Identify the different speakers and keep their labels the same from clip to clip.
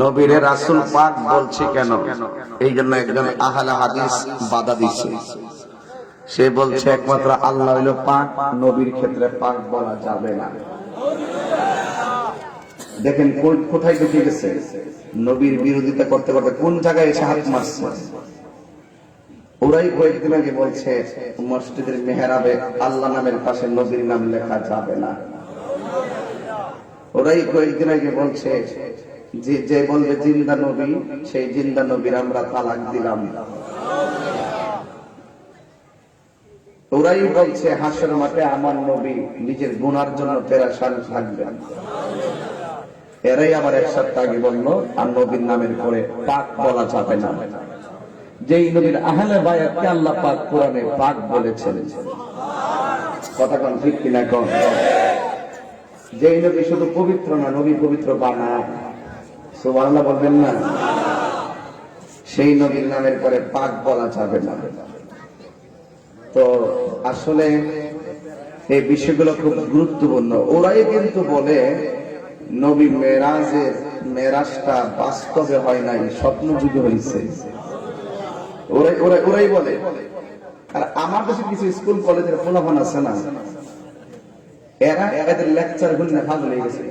Speaker 1: নবীরে রাসূল পাক বলছে কেন? এই জন্য একজন আহলে হাদিস বাধা দিচ্ছে। সে বলছে একমাত্র আল্লাহ হইল পাক, নবীর ক্ষেত্রে পাক বলা যাবে না। দেখেন কোথায় ঢুকে গেছে, নবীর বিরোধিতা করতে করতে কোন জায়গায় এসে হাত মারছে। ওরাই কয়েকদিন আগে বলছে মসজিদের মেহরাবে আল্লাহ নামের পাশে নবীর নাম লেখা যাবে না। ওরাই কয়েকদিন আগে বলছে যে বলবে জিন্দা নবী, সেই জিন্দা নবীর আমরা তালাক দিলাম। ওরাই বলছে হাসর মাঠে আমার নবী নিজের গুনার জন্য পেরেশান থাকবেন। এরাই আবার এক সপ্তাহ আগে বললো আর নবীর নামের পরে পাক বলা যাবে না। যেই নবীর আহলে বায়াতকে আল্লাহ পাক কোরআনে পাক বলেছেন। কথা কোন ঠিক কিনা কোন? যেই নবী শুধু পবিত্র না, নবী পবিত্র বানায়। সুবহানাল্লাহ বলবেন না? সেই নবীর নামের পরে পাক বলা যাবে না। তো আসলে এই বিষয়গুলো খুব গুরুত্বপূর্ণ। ওরাই কিন্তু বলে নবী মেরাজটা বাস্তবে হয় নাই, স্বপ্ন যুগে হয়েছে। ওরাই বলে। আর আমার কাছে কিছু স্কুল কলেজের ফলাফল আছে না, এরা এদের লেকচার গুলো ভাগ হয়ে গেছে।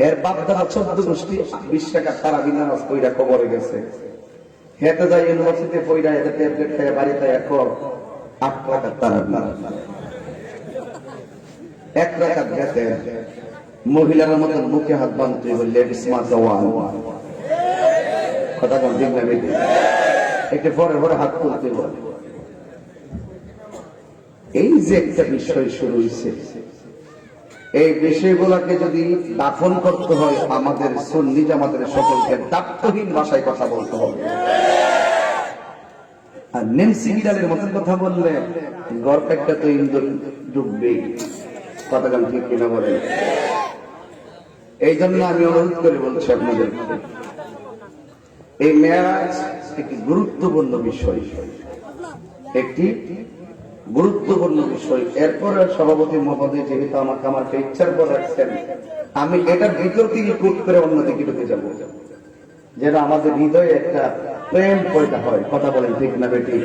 Speaker 1: এর বাপ দাদা 14 গোষ্ঠী 20 টাকা তারাবি নামাজ পড়া কবরে গেছে। হেঁটে যায় ইউনিভার্সিটি পড়া, এদের ট্যাবলেট খেয়ে বাড়িতে 8 টাকা তারাবি, 1 রাকাত গেছে। মহিলার মতন মুখে হাত বাঁধতে বললে কথা বল, ঠিক না বেটি? একটু পরে পরে হাত তুলতে বল। এই যে একটা বিষয় শুরু হয়েছে, এই বিষয়গুলোকে যদি দাফন করতে হয় আমাদের সুন্নি জামাতের সকলকে দায়িত্বহীন ভাষায় কথা বলতে হবে। আর নেন্সি বিড়ালের মতন কথা বললে গড় একটা তো ইন্দুর ডুববেই। কথা গান ঠিক কিনা বলেন? এই জন্য আমি অনুরোধ করে বলছি আপনাদের, এই মেরাজ একটি গুরুত্বপূর্ণ বিষয়, একটি গুরুত্বপূর্ণ বিষয়। এরপরে সভাপতি মহোদয় যেহেতু আমাকে ইচ্ছার পর রাখছেন, আমি এটার ভিতর থেকে কুট করে অন্যদিকে ঢুকে যাব, যেন আমাদের হৃদয়ে একটা প্রেম পয়দা হয়। কথা বলেন ঠিক না বেটি?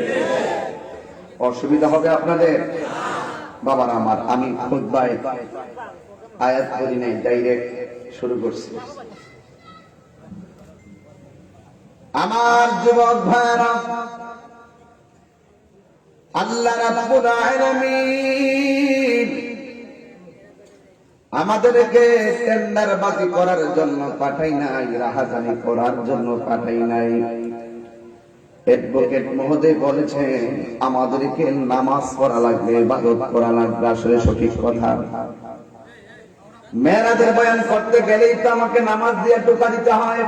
Speaker 1: অসুবিধা হবে আপনাদের? বাবার আমার, আমি খুতবায় আয়াত করি নাই, ডাইরেক্ট শুরু করছি। আমার যুবক ভাইরা, আল্লাহ রাব্বুল আলামিন আমাদেরকে টেন্ডারবাজি করার জন্য পাঠাই নাই, রাহাজানি করার জন্য পাঠাই নাই। অ্যাডভোকেট মহোদয় বলেছেন আমাদেরকে নামাজ পড়া লাগবে, ইবাদত করা লাগবে। আসলে সঠিক কথা। মেরাজের বয়ান করতে গেলেই তো আমাকে নামাজ দিয়ে টোকা দিতে হয়।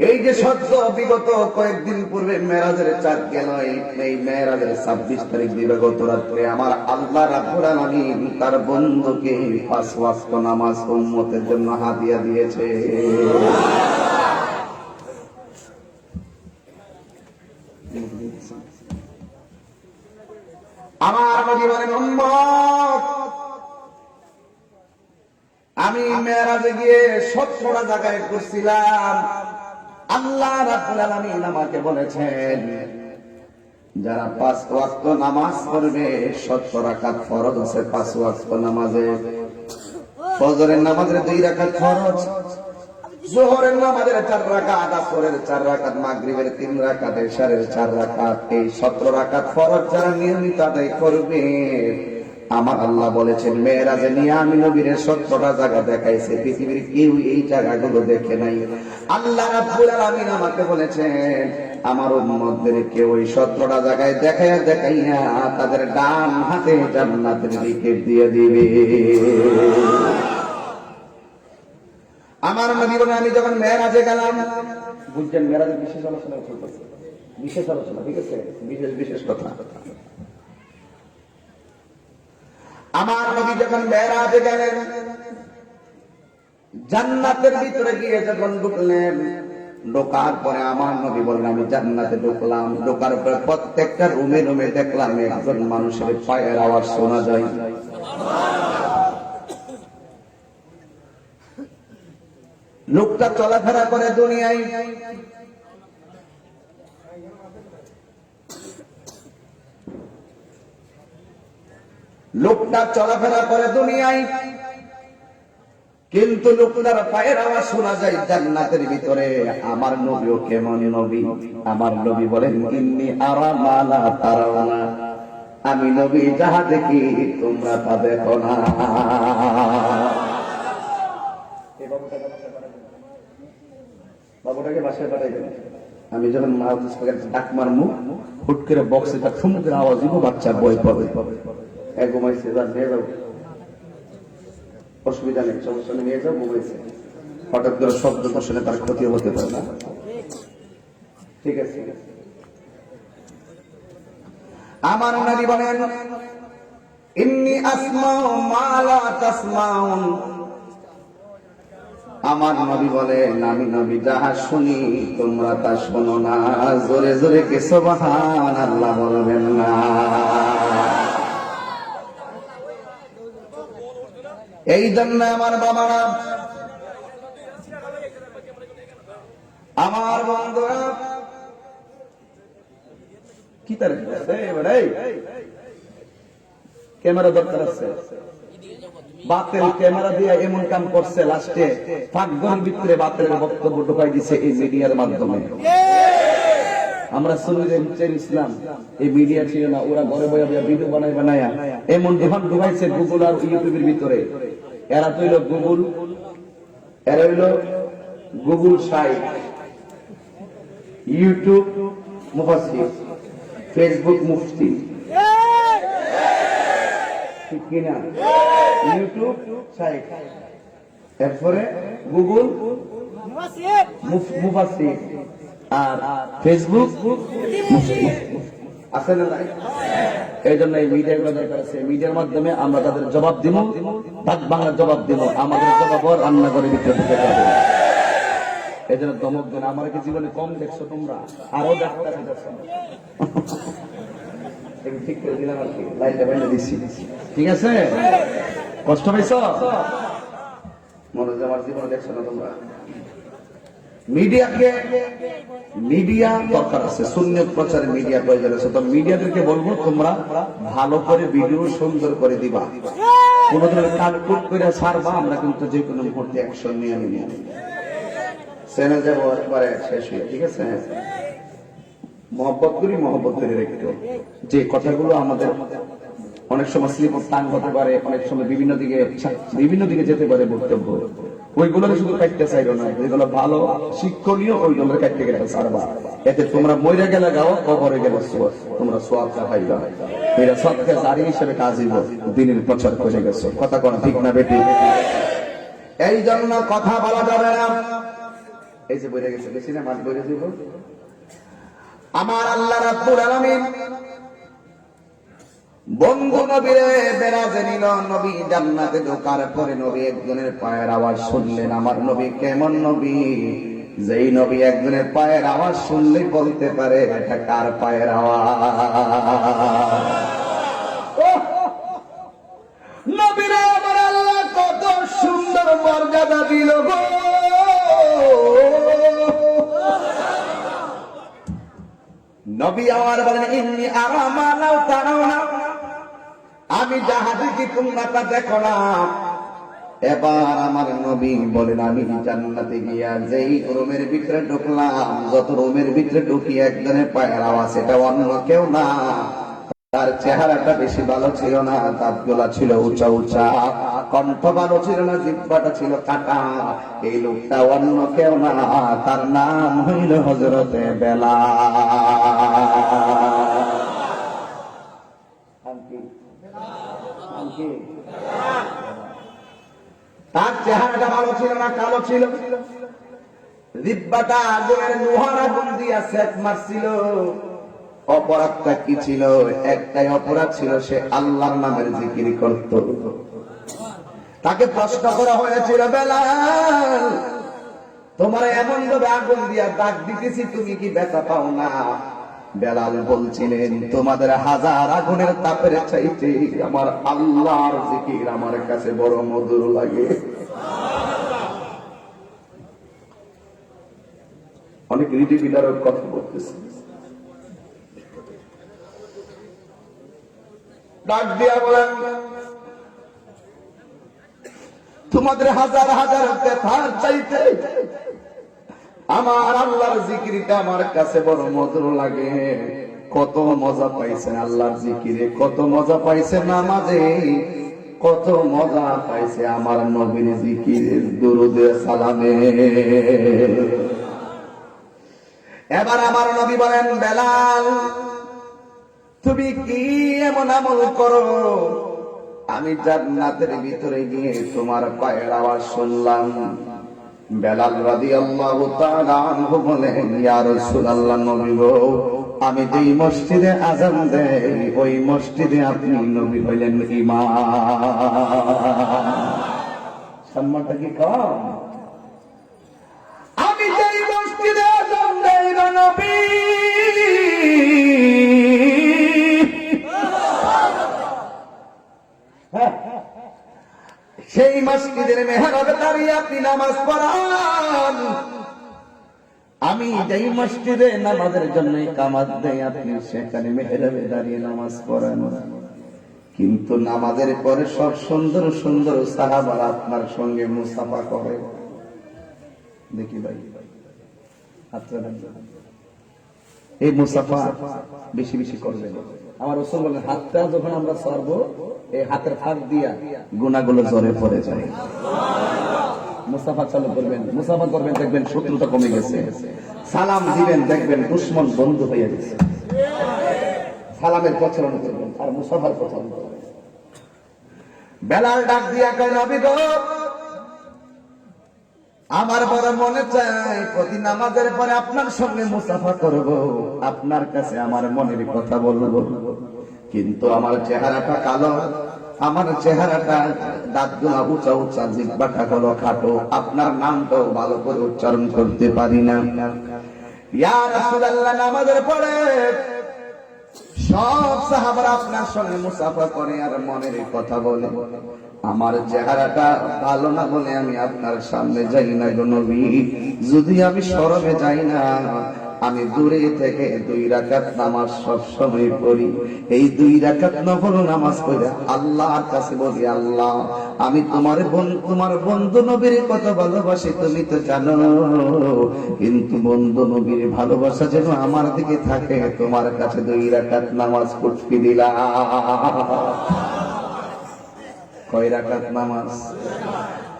Speaker 1: এই যে সদ্য বিগত কয়েকদিন পূর্বে মেরাজের চাঁদ গেল, এই মেরাজের 26 তারিখ দিবাগত রাত্রে আমার আল্লাহ রাব্বুল আলামিন তার বন্ধুকে 5 ওয়াক্ত নামাজ উম্মতের জন্য হাদিয়া দিয়েছে। আমার নবী বলেন, উম্মত, আমি মেরাজে গিয়ে 17টা জায়গায় করছিলাম। আল্লাহ রাব্বুল আলামিন আমাকে বলেছেন যারা 5 ওয়াক্ত নামাজ পড়বে, 17 রাকাত ফরজ আছে 5 ওয়াক্ত নামাজে। ফজরের নামাজের 2 রাকাত ফরজ, যোহরের নামাজের 4 রাকাত, আসরের 4 রাকাত, মাগরিবের 3 রাকাত, ইশারের 4 রাকাত। এই 17 রাকাত ফরজ যারা নিয়মিত আদায় করবে, আমার আল্লাহ বলেছেন মেরাজে নিয়ে আমি নবীর 17টা জায়গা দেখাইছে, পৃথিবীর কেউ এই জায়গাগুলো দেখে নাই। আল্লাহ রাব্বুল আলামিন আমাকে বলেছেন আমার উম্মতদের কেউ ওই 17টা জায়গায় দেখাইয়া তাদের ডান হাতে জান্নাতের দিকে দিয়ে দিবে। আমার নবী বলেন আমি যখন মেরাজে গেলাম, বুঝছেন মেরাজের বিশেষ আলোচনা চলতেছে, বিশেষ আলোচনা, ঠিক আছে, বিশেষ কথা। আমার নবী যখন মেরাজে গেলেন, জান্নাতের ভিতরে গিয়ে যখন ঢুকলেন, ঢোকার পরে আমার নবী বললেন আমি জান্নাতে ঢুকলাম। ঢোকার পরে প্রত্যেকটা রুমে রুমে দেখলাম একজন মানুষের পায়ের আওয়াজ শোনা যায়। লোকটা চলাফেরা করে দুনিয়ায়, লোকটা চলাফেরা করে দুনিয়ায়, কিন্তু লোকটার পায়ের আওয়াজ শোনা যায় জান্নাতের ভিতরে। আমার নবীও কেমন নবী? আমার নবী বলেন, ইন্নী আরা মা লা তারাউনা, আমি নবী যাহা দেখি তোমরা তা দেখো না। বাবুটাকে বাসায় পাঠাই দেন। আমি যখন ডাক মারমু, হুট করে বক্সে তার সমুদ্রের আওয়াজ দিব, বাচ্চা বই পাবে, ঘুমাইছে, নিয়ে যাবো, অসুবিধা নেই, সমস্যা নিয়ে যাও, ঘুমাইছে। হঠাৎ করে শব্দ শুনে তার ক্ষতি হতে পারে না, ঠিক আছে? আমার নবী বলেন, ইন্নী আসমাউ মা লা তাসমাউন, আমার নবী বলেন, আমি নবী যাহা শুনি তোমরা তা শোনো না। জোরে জোরে কে সুবহানাল্লাহ বলবেন না? এই জন্য আমার বাবারা, আমার বন্ধুরা, কি তার ক্যামেরা দরকার আছে, বাতেল ক্যামেরা দিয়ে এমন কাম করছে, লাস্টে ফাঁকঘরের ভিতরে বাতেলের বক্তব্য ঢুকাই দিছে এই মিডিয়ার মাধ্যমে। আমরা শুনলে ইসলাম এই মিডিয়া ছিল না, ওরা ঘরে বয়ে ভিডিও বানায়া এমন ঢুকাইছে গুগল আর ইউটিউবের ভিতরে। এরা তো হইল গুগল, এরা হইল গুগল সাইট, ইউটিউব মুফাসসির, ফেসবুক মুফতি, ঠিক কিনা? ইউটিউব সাইট, এরপরে গুগল মুফাসসির, আর ফেসবুক মুফতি, আছে না? এই জন্য এই মিডিয়াগুলো দরকার আছে। মিডিয়ার মাধ্যমে আমরা তাদের জবাব দিব, বাংলার জবাব দিব, আমাদের জবাব রান্নাঘরের ভিতরে ঢুকে যাবে। এই জন্য দমক দেন। আমার কি জীবনে কম দেখছো তোমরা? আরো ডাক্তার ঠিক করে দিলাম আর কি, লাইটটা বাইরে দিচ্ছি, ঠিক আছে? কষ্ট পাইছ? মনে হয় আমার জীবনে দেখছো না তোমরা। মিডিয়াকে, মিডিয়া দরকার আছে, সুন্নাত প্রচারে মিডিয়া প্রয়োজন আছে। তো মিডিয়াদেরকে বলবো, তোমরা ভালো করে ভিডিও সুন্দর করে দিবা, কোন ধরনের কাটকুট করে ছাড়বা, আমরা কিন্তু যে কোনো মুহূর্তে অ্যাকশন নিয়ে নিব, চ্যানেল যাবো একবারে শেষ হয়ে, ঠিক আছে? মহব্বত করি রেখে, যে কথাগুলো আমাদের অনেক সময় স্লিপ অফ টাং হতে পারে, অনেক সময় বিভিন্ন দিকে যেতে পারে বক্তব্য, ওইগুলো শুধু কাটতে চাইল না, যেগুলো ভালো শিক্ষণীয় ওইগুলো কাটতে গেলে ছাড়বা। এতে তোমরা মইরা গেলে গাও, কবরে গেলে তোমরা সোয়াবটা পাইবা। এরা সবকে জারি হিসেবে কাজ দিব, দিনের প্রচার করে গেছো। কথা কোন ঠিক না বেটি? এই জন্য কথা বলা যাবে না। এই যে বইরে গেছে, বেশি না মাছ বইরে দিব। আমার আল্লাহ রাব্বুল আলামিন বন্ধু নবীরে বেরাজে নিল। নবী জান্নাতে ঢোকার পরে নবী একজনের পায়ের আওয়াজ শুনলেন। আমার নবী কেমন নবী? যেই নবী একজনের পায়ের আওয়াজ শুনলে বলতে পারে এটা কার পায়ের আওয়াজ। নবীরে আমার আল্লাহ কত সুন্দর মর্যাদা দিল গো। নবী আমার বলেন, ইন্নী আরা মা লা তারাউনা, আমি যাহা দেখি তোমরা তা দেখো না। এবার আমার নবী বলেন, আমি জান্নাতে গিয়া যেই রুমের ভিতরে ঢুকলাম, যত রুমের ভিতরে ঢুকি একজনের পায়ের আওয়াজ, এটা অন্য কেউ না। তার চেহারাটা বেশি ভালো ছিল না, দাঁতগুলা ছিল উঁচা উঁচা, কণ্ঠ ভালো ছিল না, জিহ্বাটা ছিল কাটা। এই লোকটা অন্য কেউ না, তার নাম হইল হযরতে বেলাল। তার চেহারাটা ভালো ছিল না, কালো ছিল, জিহ্বাটা আগুনের লোহার আগুন দিয়া সেক মারছিল। অপরাধটা কি ছিল? একটাই অপরাধ ছিল, সে আল্লাহর নামের জিকির করত। তাকে প্রশ্ন করা হয়েছিল, বেলাল তোমার এমন ভাবে আগুন দিয়া দাগ দিতেছি, তুমি কি ব্যথা পাও না? বেলাল বলছিলেন, তোমাদের হাজার আগুনের তাপের চাইতে আমার আল্লাহর জিকির আমার কাছে বড় মধুর লাগে। অনেক রীতি বিদারক কথা বলতেছে। ডাক দিয়া বলেন, তোমাদের হাজার হাজার ব্যথার চাইতে আমার আল্লাহর জিকিরটা আমার কাছে বড় মধুর লাগে। কত মজা পাইছেন আল্লাহর জিকিরে, কত মজা পাইছে নামাজে, কত মজা পাইছে আমার নবীর জিকিরের দুরুদে সালামে। এবার আমার নবী বলেন, বেলাল তুমি কি এমন আমল করো, আমি জান্নাতের ভিতরে গিয়ে তোমার পায়ের আওয়াজ শুনলাম। বেলাল রাদিয়াল্লাহু তাআলা আনহু বলেন, ইয়া রাসূলুল্লাহ, নবী গো, আমি যেই মসজিদে আযান দেই ওই মসজিদে আপনি নবী হইলেন ইমাম। সম্মানটা কি কম? আমি যেই মসজিদে আযান দেই নবী, সেই মসজিদের মেহরাবে দাঁড়িয়ে আপনি নামাজ পড়ান। আমি যেই মসজিদে নামাজের জন্য কামাত দেই আপনি সেখানে মেহরাবে দাঁড়িয়ে নামাজ পড়ান। কিন্তু নামাজের পরে সব সুন্দর সুন্দর সাহাবারা আপনার সঙ্গে মুসাফা করে। দেখি ভাই, আচ্ছা এই মুসাফা বেশি বেশি করবেন। আমার রাসূল বলেন, হাতটা যখন আমরা ছাড়বো এই হাতের ফাঁক দিয়া গুনাহগুলো জরে পড়ে যায়। মুসাফা চালু করবেন, মুসাফা করবেন, দেখবেন শত্রুতা কমে গেছে। সালাম দিবেন, দেখবেন দুশমন বন্ধ হয়ে গেছে। সালামের প্রচলন করবেন আর মুসাফার প্রচলন করবেন। বেলাল ডাক দিয়া কয়, নবী গো, আমার বড় মনে চায় প্রতি নামাজের পরে আপনার সঙ্গে মুসাফা করব, আপনার কাছে আমার মনের কথা বলবো। কিন্তু আমার চেহারাটা কালো, আমার চেহারাটা দাঁতগুলো উঁচা উঁচা, জিহ্বাটা হলো খাটো, আপনার নামটাও ভালো করে উচ্চারণ করতে পারি না। ইয়া রাসূলুল্লাহ, নামাজের পরে সব সাহাবারা আপনার সঙ্গে মুসাফা করে আর মনের কথা বলে, আমার চেহারাটা ভালো না বলে আমি আপনার সামনে যাই না গো নবী। যদি আমি শরমে যাই না, আমি দূরে থেকে 2 রাকাত নামাজ সব সময় পড়ি। এই 2 রাকাত নফল নামাজ পড়ে আল্লাহর কাছে বলি, আল্লাহ আমি তোমার বন্ধু নবীর কত ভালোবাসি তুমি তো জানো, কিন্তু বন্ধু নবীর ভালোবাসা যেন আমার দিকে থাকে, তোমার কাছে 2 রাকাত নামাজ পড়তে দিলাম। কয় রাকাত নামাজ?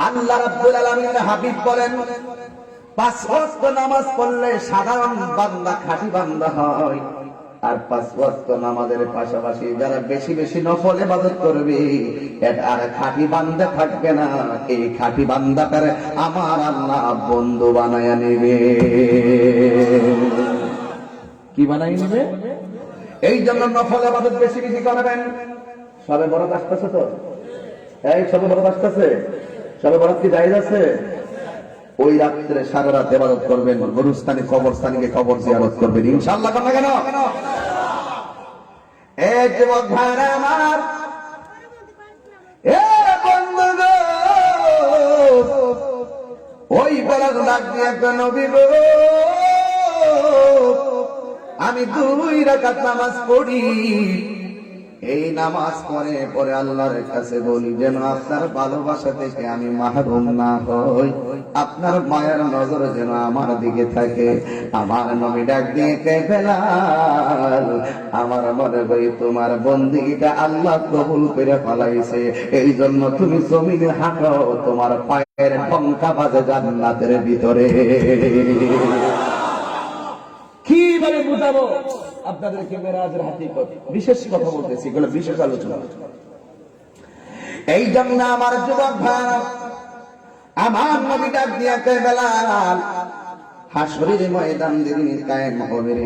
Speaker 1: আল্লাহ রাব্বুল আলামিনের হাবিব বলেন, 5 ওয়াক্ত নামাজ পড়লে সাধারণ বান্দা খাঁটি বান্দা হয়। আর 5 ওয়াক্ত নামাজের পাশাপাশি যারা বেশি বেশি নফল ইবাদত করবে, এটা আর খাঁটি বান্দা থাকবে না। এই খাঁটি বান্দাটারে আমার আল্লাহ বন্ধু বানায়া নেবে। কি বানাই নেবে? এই জন্য নফল ইবাদত বেশি বেশি করবেন। সবে বড় আসতেছে তো, এই সবে বড় আসতেছে, সবে বড় কি জায়েজ আছে? ওই রাত্রে সারা রাত ইবাদত করবেন, গুরুস্থানে কবরস্থানে কবর জিয়ারত করবেন ইনশাআল্লাহ। কেন এই যুবক ভাইরা আমার, এ বন্ধু গো, ওই বেলাল ডাক দিয়ে নবী গো, আমি 2 রাকাত নামাজ পড়ি। এই নামাজ পড়ে পরে আল্লাহর কাছে বলি যেন আপনার ভালোবাসা থেকে আমি মাহরুম না হই, আপনার মায়ের নজর যেন আমার দিকে থাকে। আমার নবী ডাক দিয়ে কে বেলাল, আমার মনে হয় তোমার বন্দেগীটা আল্লাহ কবুল করে ফলাইছে, এই জন্য তুমি জমিনে হাঁটো, তোমার পায়ের ঠঙ্কা বাজে জান্নাতের ভিতরে। কিভাবে বুঝাবো আপনাদেরকে মেরাজের হাকিকত? বিশেষ কথা বলতেছি, এগুলো বিশেষ আলোচনা। এই জন্য আমার যুবক ভাই, আমার নবী ডাক দিয়া কয় বেলাল, হাসরের ময়দান যেদিন কায়েম হবে,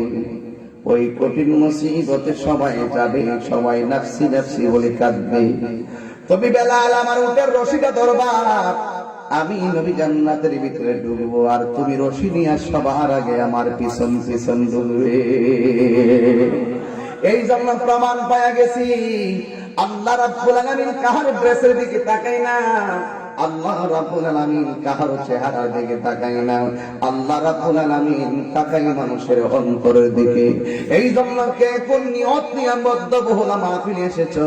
Speaker 1: ওই কঠিন মুসিবতে সবাই যাবে, সবাই নাফসি নাফসি বলে কাঁদবে। তুমি বেলাল আমার উটের রশিটা ধরবা, আমি নবী জান্নাতের ভিতরে ঢুকবো, আর তুমি রশি নিয়ে সবার আগে আমার পিছন পিছন ঢুকবে। এই জন্য প্রমাণ পাওয়া গেছি, আল্লাহ রাব্বুল আলামিন কাহার ড্রেসের দিকে তাকায় না, আল্লাহ রাব্বুল আলামিন কাহারো চেহারার দিকে তাকায় না, আল্লাহ রাব্বুল আলামিন তাকায় মানুষের অন্তরের দিকে। এই জন্য কে কোন নিয়ত নিয়ে বদ্ধবহুল মাহফিলে এসেছো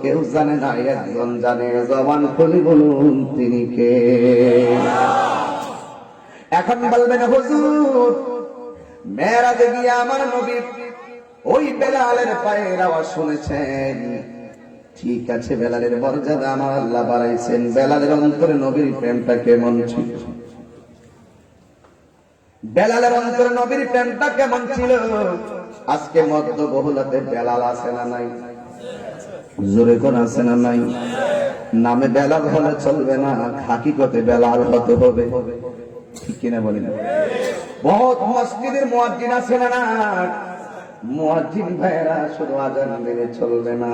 Speaker 1: কেউ জানে না, একজন জানে, জবান খুলে বলুন তিনি কে। এখন বলবেন হুজুর মেরাজে গিয়ে আমার নবী ওই বেলালের পায়ের আওয়াজ শুনেছেন। ঠিক আছে, বেলালের মর্যাদা আমার আল্লাহ বাড়াইছেন, বেলালের অন্তরে নবীর প্রেমটা কেমন ছিল, বেলালের অন্তরে নবীর প্রেমটা কেমন ছিল। আজকে মধ্যবহুলাতে বেলাল আছে না নাই? জোরে কোন আছে না নাই? নামে বেলাল হলে চলবে না, হাকিকতে বেলাল হতে হবে, ঠিক কিনা বলেন? বহুত মসজিদের মুয়াজ্জিন আছে না? মুয়াজ্জিন ভাইরা শুধু আজান দিলে চলবে না,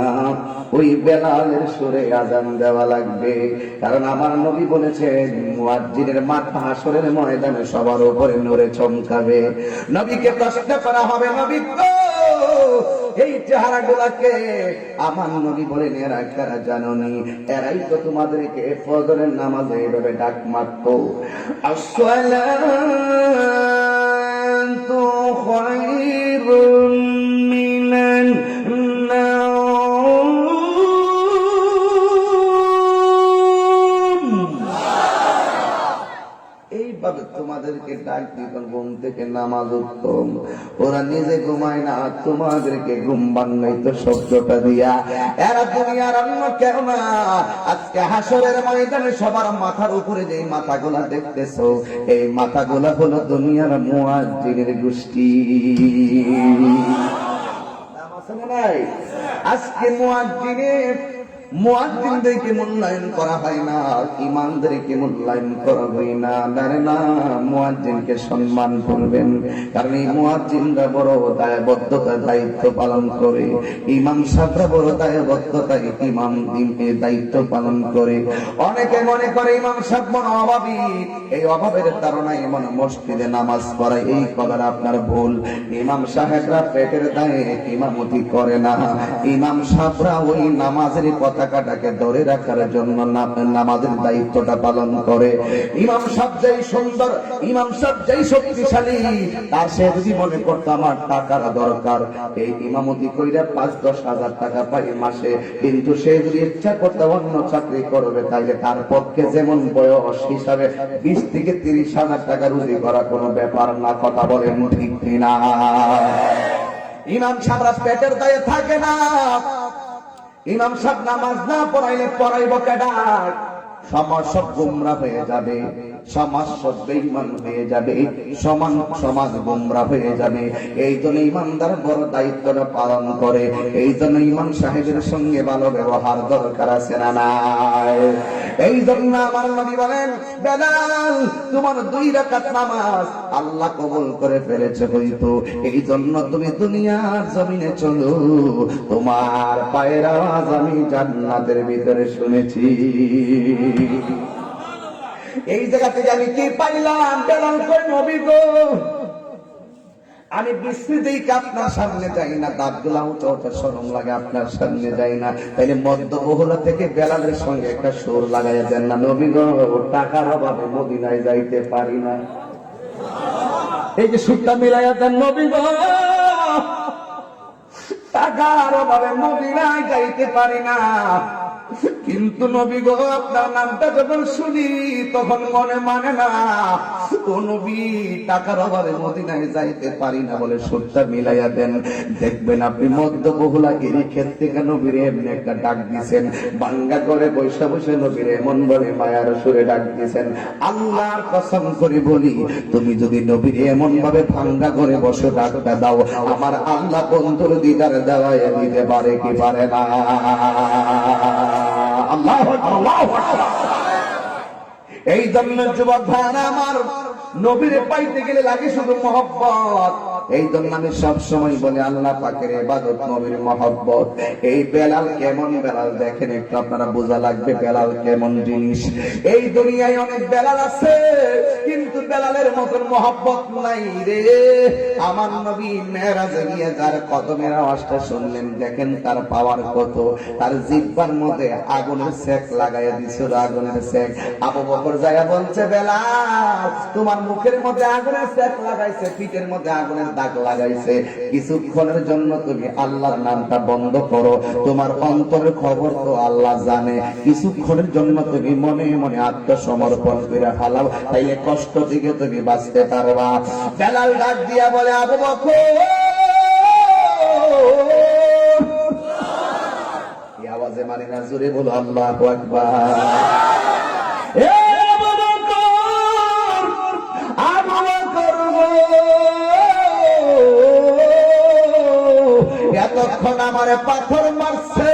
Speaker 1: ওই বেলালের সুরে আজান দেওয়া লাগবে। কারণ আমার নবী বলেছেন মুয়াজ্জিনের মাথা হাসরের ময়দানে সবার উপরে নূরে চমকাবে। নবীকে প্রশ্ন করা হবে, নবী গো এই চেহারাগুলোকে, আমার নবী বলেন এরা কারা জানোনি? এরাই তো তোমাদেরকে ফজরের নামাজে এইভাবে ডাক মারতো, আসসালাতু খায়রুম মিনান নাওম। এইভাবে তোমাদেরকে ডাক দিবেন ঘুম থেকে, নামাজ উত্তম। ওরা নিজে ঘুমায় না, তোমাদেরকে ঘুম বানাইতো শব্দটা দিয়া। এরা দুনিয়ার অন্য কেউ না। আজকে হাসরের ময়দানে সবার মাথার উপরে যে মাথাগুলা দেখতেছো, এই মাথাগুলা হলো দুনিয়ার মুয়াজ্জিনের গোষ্ঠী। আজকে মুয়াজ্জিনদেরকে মূল্যায়ন করা হয় না, ইমানদারকে মূল্যায়ন করা হয় না। না, মুয়াজ্জিনকে সম্মান করবেন, কারণ এই মুয়াজ্জিনরা বড় দায়বদ্ধতা দায়িত্ব পালন করে, ইমাম সাহেবরা বড় দায়বদ্ধতায় ইমাম দিনের দায়িত্ব পালন করে। অনেকে মনে করে ইমাম সাহেব মনে অভাবী, এই অভাবের ধারণায় মনে মসজিদে নামাজ পড়ায়, এই কথাটা আপনার ভুল। ইমাম সাহেবরা পেটের দায়ে ইমামতি করে না, ইমাম সাহেবরা ওই নামাজের পতাকাটাকে ধরে রাখার জন্য নামাজের দায়িত্বটা পালন করে। ইমাম সাহেব যেই সুন্দর, ইমাম সাহেব যেই শক্তিশালী, তার সে যদি মনে করতো আমার টাকার দরকার, এই ইমামতি কইরা 5-10 হাজার টাকা পাই মাসে, কিন্তু সে যদি ইচ্ছা করতে অন্য চাকরি করবে, তাইলে তার পক্ষে যেমন বয়স হিসাবে 20 থেকে 30 হাজার টাকা রুজি করা কোনো ব্যাপার না। কথা বলেন ঠিক কিনা? ইমাম সাহেবরা পেটের দায়ে থাকে না। ইমাম সাহেব নামাজ না পড়াইলে পড়াইব কেডা? সমাজ সব গোমরা হয়ে যাবে, সমাজ সব বেঈমান হয়ে যাবে, সমাজ গোমরা হয়ে যাবে। এই জন্য ইমানদার বড় দায়িত্বটা পালন করে। এই জন্য ইমাম সাহেবের সঙ্গে ভালো ব্যবহার দরকার আছে না নাই? এই জন্য আমার নবী বলেন, বেলাল তোমার 2 রাকাত নামাজ আল্লাহ কবুল করে ফেলেছে হয়তো, এই জন্য তুমি দুনিয়ার জমিনে চলো, তোমার পায়ের আওয়াজ আমি জান্নাতের ভিতরে শুনেছি। এই জায়গা থেকে আমি কি পাইলাম? বেলাল কই নবী গো আমি বিস্মৃতিই আপনার সামনে যাই না, দাঁতগুলা উঁচা শরম লাগে, আপনার সামনে যাই না। তাইলে মধ্যবহুলা থেকে বেলালের সঙ্গে একটা সুর লাগাইয়া দেন না, নবী গো টাকার অভাবে মদিনায় যাইতে পারি না। এই যে সুরটা মিলাইয়া দেন, নবী গো টাকার অভাবে মদিনায় যাইতে পারি না, কিন্তু নবী গো আপনার নামটা যখন শুনি তখন মনে মানে না, ও নবী টাকার অভাবে মদিনায় যাইতে পারি না বলে সুরটা মিলাইয়া দেন। দেখবেন আপনি মধ্যবহুলা এরই ক্ষেত্রে নবীরে এমনি একটা ডাক দিছেন, বাঙ্গা করে বৈশা বসে নবীরে এমন ভাবে মায়ার সুরে ডাক দিছেন। আল্লাহর কসম করে বলি, তুমি যদি নবীরে এমন ভাবে ভাঙ্গা করে বসে ডাকটা দাও, আমার আল্লাহ বন্ধুর দিদার দেওয়ায় দিতে পারে কি পারে না? এই জন্য যুবক ভাইরা আমার, নবীরে পাইতে গেলে লাগে শুধু মহব্বত, এই জন্য আমি সবসময় বলি আল্লাহ পাকের ইবাদত, নবীর মহব্বত। এই বেলাল কেমন বেলাল দেখেন একটু, আপনারা বোঝা লাগবে বেলাল কেমন জিনিস। এই দুনিয়ায় অনেক বেলাল আছে, কিন্তু বেলালের মতন মহব্বত নাই রে। আমার নবী মেরাজে গিয়ে যার কদমের আওয়াজটা শুনলেন, দেখেন তার পাওয়ার কত। তার জিহ্বার মধ্যে আগুনের সেক লাগাইয়া দিছিল, আগুনের সেক। আবু বকর যায়া বলছে, বেলাল তোমার মুখের মধ্যে আগুনের সেক লাগাইছে, পিঠের মধ্যে আগুনের দাগ লাগাইছে, কিছুক্ষণের জন্য তুমি আল্লাহর নামটা বন্ধ করো, তোমার অন্তরের খবর তো আল্লাহ জানে। কিছুক্ষণের জন্য তুমি মনে মনে আত্মসমর্পণ করে ফেলাও, তাইলে কষ্ট থেকে তুমি বাঁচতে পারবা। বেলাল ডাক দিয়া বলে, আবু বকর, এই আওয়াজে মানে না, জোরে বলো আল্লাহু আকবার। এতক্ষণ আমারে পাথর মারছে,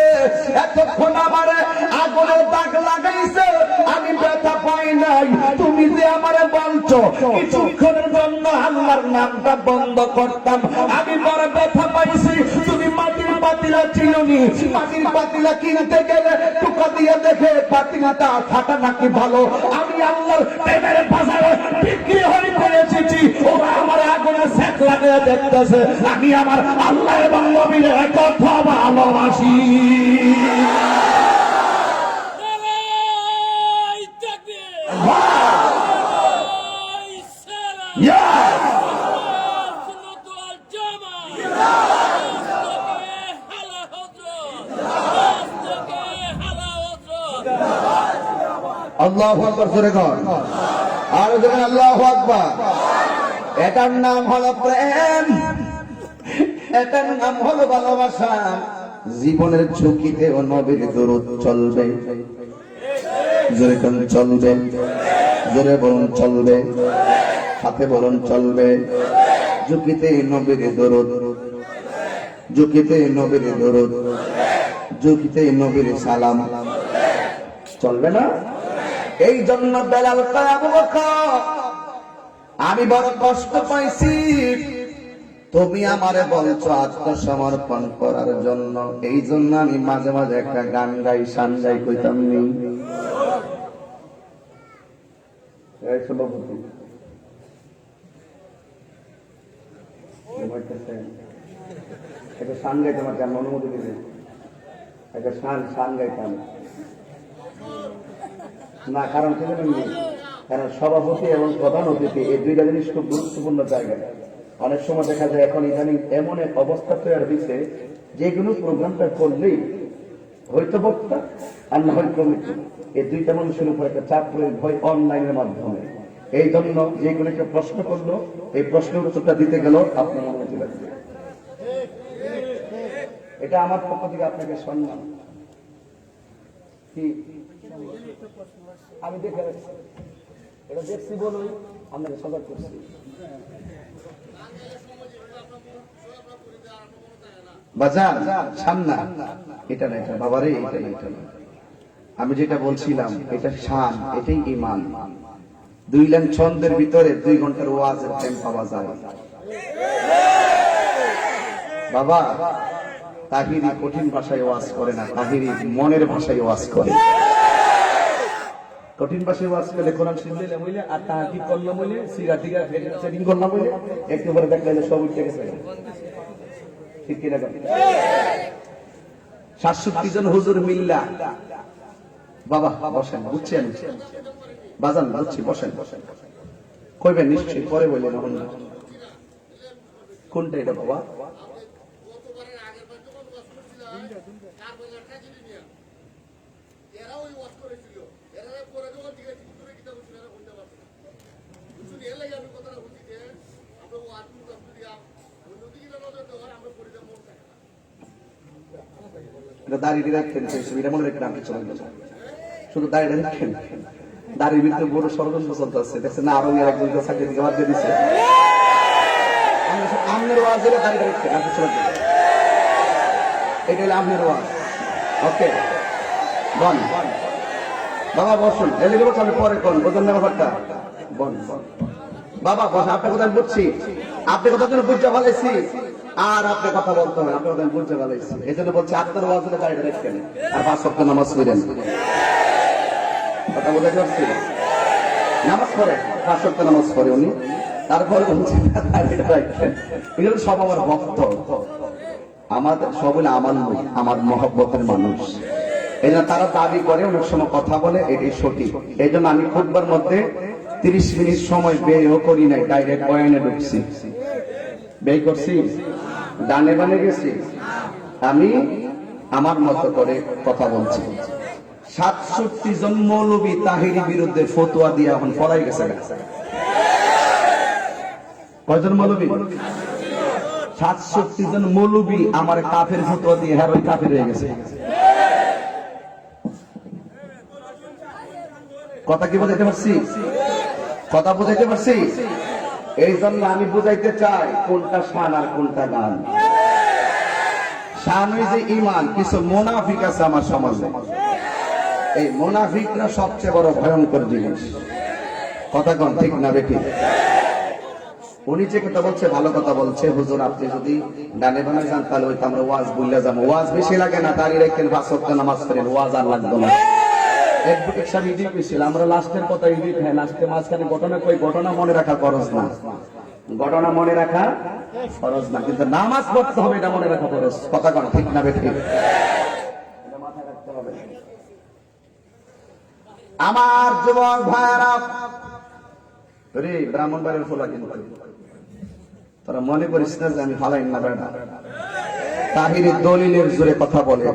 Speaker 1: এতক্ষণ আমারে আগুনের দাগ লাগাইছে, আমি ব্যথা পাই নাই। তুমি যে আমারে বলছো কিছুক্ষণের জন্য আল্লাহর নামটা বন্ধ করতাম, আমি বড় ব্যথা পাইছি। তুমি মাটির পাতিলা চিনুনি, মাটির পাতিলা কিনতে গেলে টুকা দিয়ে দেখে পাতিলাটা ফাটা নাকি ভালো। আমি আল্লাহর প্রেমের বাজারে বিক্রি হয়ে পড়েছি, ওরা আমার আগুনে সেক লাগিয়ে দেখতেছে। আমি আমার আল্লাহ এবং নবীর কথা ভালোবাসি। আল্লাহু আকবার, জোরে কর, আর জোরে আল্লাহু আকবার। এটার নাম হলো প্রেম, এটার নাম হলো ভালোবাসা। জীবনের ঝুঁকিতে ও নবীর দরুদ চলবে, জোরে কোন চলবে, জোরে বলুন চলবে, সাথে বলুন চলবে। ঝুঁকিতে নবীর দরুদ, ঝুঁকিতে নবীর দরুদ, ঝুঁকিতে নবীর সালাম চলবে না? এই জন্য বেলাল কয়, আবু বকর আমি বড় কষ্ট পাইছি, তুমি আমারে বলছো আত্মসমর্পণ করার জন্য। এই জন্য আমি মাঝে মাঝে একটা গান গাই, শান গাই, কইতাম নি একটা শান গাইতাম, আর কেন অনুমতি দিলে একটা শান গাইতাম না। কারণ কি জানেন, কারণ সভাপতি এবং প্রধান অতিথি এই দুইটা জিনিস খুব গুরুত্বপূর্ণ জায়গা। অনেক সময় দেখা যায় এখন ইদানিং এমন এক অবস্থা তৈরি হয়েছে, যে কোনো প্রোগ্রামটা করলেই হয়তো বক্তা আর না হয় কমিটি, এই দুইটা মানুষের উপর একটা চাপ প্রয়োগ হয় অনলাইনের মাধ্যমে। এই জন্য যে কোনো একটা প্রশ্ন করলো, এই প্রশ্নের উত্তরটা দিতে গেল আপনার অনুমতি লাগবে। এটা আমার পক্ষ থেকে আপনাকে সম্মান। কি আমি দেখে রাখছি, এটা দেখছি বলুন আপনাকে সজাগ করছি। বাজার সামনা এটা না, এটা বাবারে, এটা না, এটা না। আমি যেটা বলছিলাম এটা শান, এটাই ঈমান। 2 লাইন ছন্দের ভিতরে 2 ঘন্টার ওয়াজের টাইম পাওয়া যায়। বাবা তাহিরি কঠিন ভাষায় ওয়াজ করে না, তাহিরি মনের ভাষায় ওয়াজ করে। কঠিন ভাষায় ওয়াজ করলে কোরআন শুনলে বলে, আর তাহাকি করলাম বলে, সিরা টিকা সেটিং করলাম বলে, একটু পরে দেখলে সব উঠে গেছে। ঠিক কিনা? 67 জন হুজুর মিল্লা। বাবা বসেন, বুঝছেন বাজান, বুঝছি, বসেন বসেন, কইবেন নিশ্চয়ই, পরে বললেন কোনটা এটা বাবা? দাড়িটি রাখেন, এটা মনে রেখে আপনি চলে গেছেন, শুধু দাড়িটা রাখেন। দাড়ির ভিতরে বড় ষড়যন্ত্র চলতেছে, দেখছেন না? আরো একজনকে চাকরি থেকে বাদ দিয়ে দিচ্ছে। আপনার ওয়াজ হলে দাড়িটা রাখেন, আপনি চলে গেছেন, এটা হলো আপনার ওয়াজ। ওকে বন বাবা বসুন, এলে দেবো, আমি পরে কোন বোঝেন না ব্যাপারটা, বন বাবা কথা আপনি কথা বুঝছি, আপনি কথা জন্য বুঝতে পারছি, আর আপনি কথা বলতে হবে, আপনি কথা বুঝতে পারছি। এই জন্য বলছি আপনার ওয়াজে দাঁড়িয়ে রাখেন আর 5 ওয়াক্ত নামাজ পড়েন। কথা বলতে পারছি, নামাজ পড়ে 5 ওয়াক্ত নামাজ পড়ে উনি, তারপরে বলছি এগুলো সব আমার ভক্ত, আমাদের সবগুলো আমার মহব্বতের মানুষ। এই জন্য তারা দাবি করে, অনেক সময় কথা বলে, এটাই সঠিক। এই জন্য আমি খুতবার মধ্যে 30 মিনিট সময় ব্যয়ও করি নাই, ডাইরেক্ট বয়ানে ঢুকছি। ব্যয় করছি, ডানে বানে গেছি, আমি আমার মতো করে কথা বলছি। 67 জন মৌলবী তাহিরি বিরুদ্ধে ফতোয়া দিয়ে এখন পলাই গেছে। কয়জন মৌলবী? 67 জন মৌলবী আমার কাফের ফতোয়া দিয়ে হ্যাঁ কাফের হয়ে গেছে। কথা কি বুঝাইতে পারছি? কথা বুঝাইতে পারছি? এই জন্য আমি বুঝাইতে চাই কোনটা শান আর কোনটা গান। শান ওই যে ইমান, কিছু মুনাফিক আছে আমার সমাজে, এই মুনাফিকরা সবচেয়ে বড় ভয়ঙ্কর জিনিস। কথা কোন ঠিক না বেঠিক? উনি যে কথা বলছে ভালো কথা বলছে, হুজুর আপনি যদি ডানে বামে যান তাহলে ওই আমরা ওয়াজ বুঝলে যাবো। ওয়াজ বেশি লাগে না, দাঁড়িয়ে রাখেন 5 ওয়াক্ত নামাজ পড়েন, ওয়াজ আর লাগতো না। অ্যাডভোকেট সাহেব ইডিট পেছিল, আমরা লাস্টের কথা ইডিট হয়, লাস্টে মাঝখানে ঘটনা কই, ঘটনা মনে রাখা খরচ না, ঘটনা মনে রাখা খরচ না, কিন্তু নামাজ পড়তে হবে এটা মনে রাখা খরচ। কথা কোন ঠিক না বেঠিক? এটা মাথায় রাখতে হবে। আমার যুবক ভাইরা রে, ব্রাহ্মণবাড়ির ফোলা কিন্তু তোরা মনে করিস না যে আমি ফালাই না বেটা। তাহিরি দলিলের জোরে কথা বলে,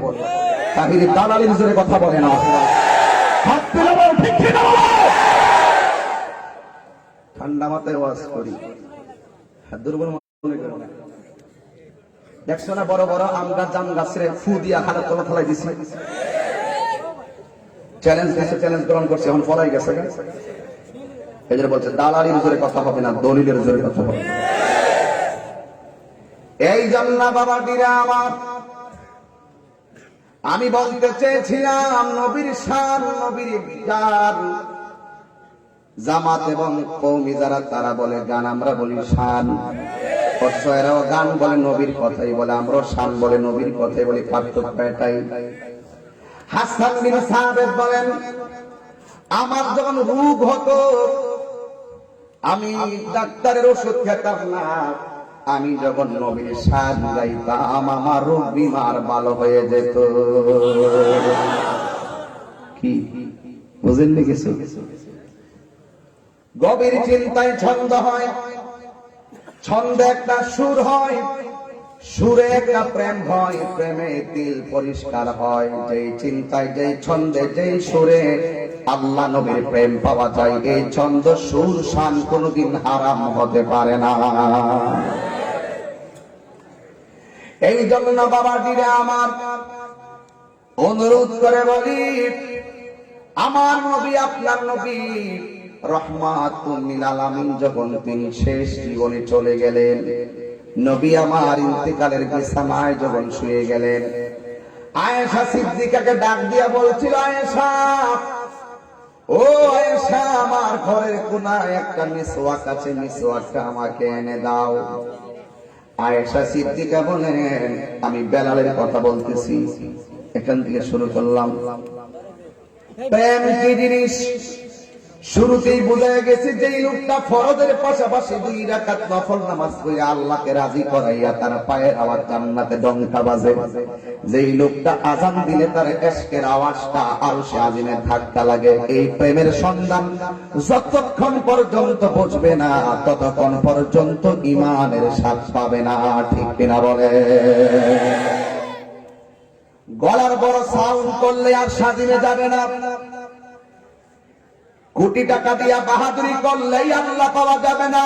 Speaker 1: তাহিরি দালালির জোরে কথা বলে না। ঠান্ডা মাথায় ওয়াজ করি, দুর্বল মনে করো না। দেখছো না বড় বড় আম গাছ জাম গাছের ফু দিয়া হাতে তলা ফেলাই দিছি, চ্যালেঞ্জ দিয়েছে, চ্যালেঞ্জ গ্রহণ করছে, এখন ফলাই গেছে। এই জন্য বলছে দালালির জোরে কথা হবে না, দলিলের জোরে কথা হবে। এই জন্য বাবা দিরা আমার, আমি বলতে চেয়েছিলাম নবীর শান, নবীর গান। জামাত এবং কওমি যারা তারা বলে গান, আমরা বলি শান। এরাও গান বলে নবীর কথাই বলে, আমরাও শান বলে নবীর কথাই বলি, পার্থক্য এটাই। হাসান বিন সাবিত বলেন, আমার যখন রোগ হতো আমি ডাক্তারের ওষুধ খেতাম না, আমি যখন নবীর শান গাইতাম আমার রোগ বিমার ভালো হয়ে যেত। কি বুঝেন নি কিছু? গভীর চিন্তায় ছন্দ হয়, ছন্দে একটা সুর হয়, সুরে একটা প্রেম হয়, প্রেমে দিল পরিষ্কার হয়। যেই চিন্তায়, যেই ছন্দে, যেই সুরে আল্লাহ নবীর প্রেম পাওয়া যায়, এই ছন্দ সুর শান কোনদিন হারাম হতে পারে না। এই জন্য বাবা দিলে আমার অনুরোধ করে বলি, আমার নবী, আপনার নবী রহমাতুল লিল আলামিন যখন তিনি শেষ জীবনে চলে গেলেন, নবী আমার ইন্তেকালের বিছানায় যখন শুয়ে গেলেন, আয়েশা সিদ্দিকাকে ডাক দিয়া বলছিল, আয়েশা, ও আয়েশা, আমার ঘরের কোনায় একটা মিসওয়াক আছে, মিসওয়াকটা আমাকে এনে দাও। আয়েশা সিদ্দিকা বলেন, আমি বেলালের কথা বলতেছি। এখান থেকে শুরু করলাম। প্রেম কি জিনিস শুরুতেই বুঝে গেছে, যে লোকটা ফরজের পাশাপাশি 2 রাকাত নফল নামাজ পড়ে আল্লাহকে রাজি করাইয়া তার পায়ের আওয়াজ জান্নাতে ডঙ্কা বাজে, যেই লোকটা আযান দিলে তার ইশকের আওয়াজটা আরশে আজিমে ধাক্কা লাগে, এই প্রেমের সন্ধান যতক্ষণ পর্যন্ত বুঝবে না ততক্ষণ পর্যন্ত ঈমানের স্বাদ পাবে না। ঠিক কিনা বলে? গলার বড় সাউন্ড করলে আর স্বাধীনে যাবে না, কোটি টাকা দিয়া বাহাদুরি করলেই আল্লাহ পাওয়া যাবে না।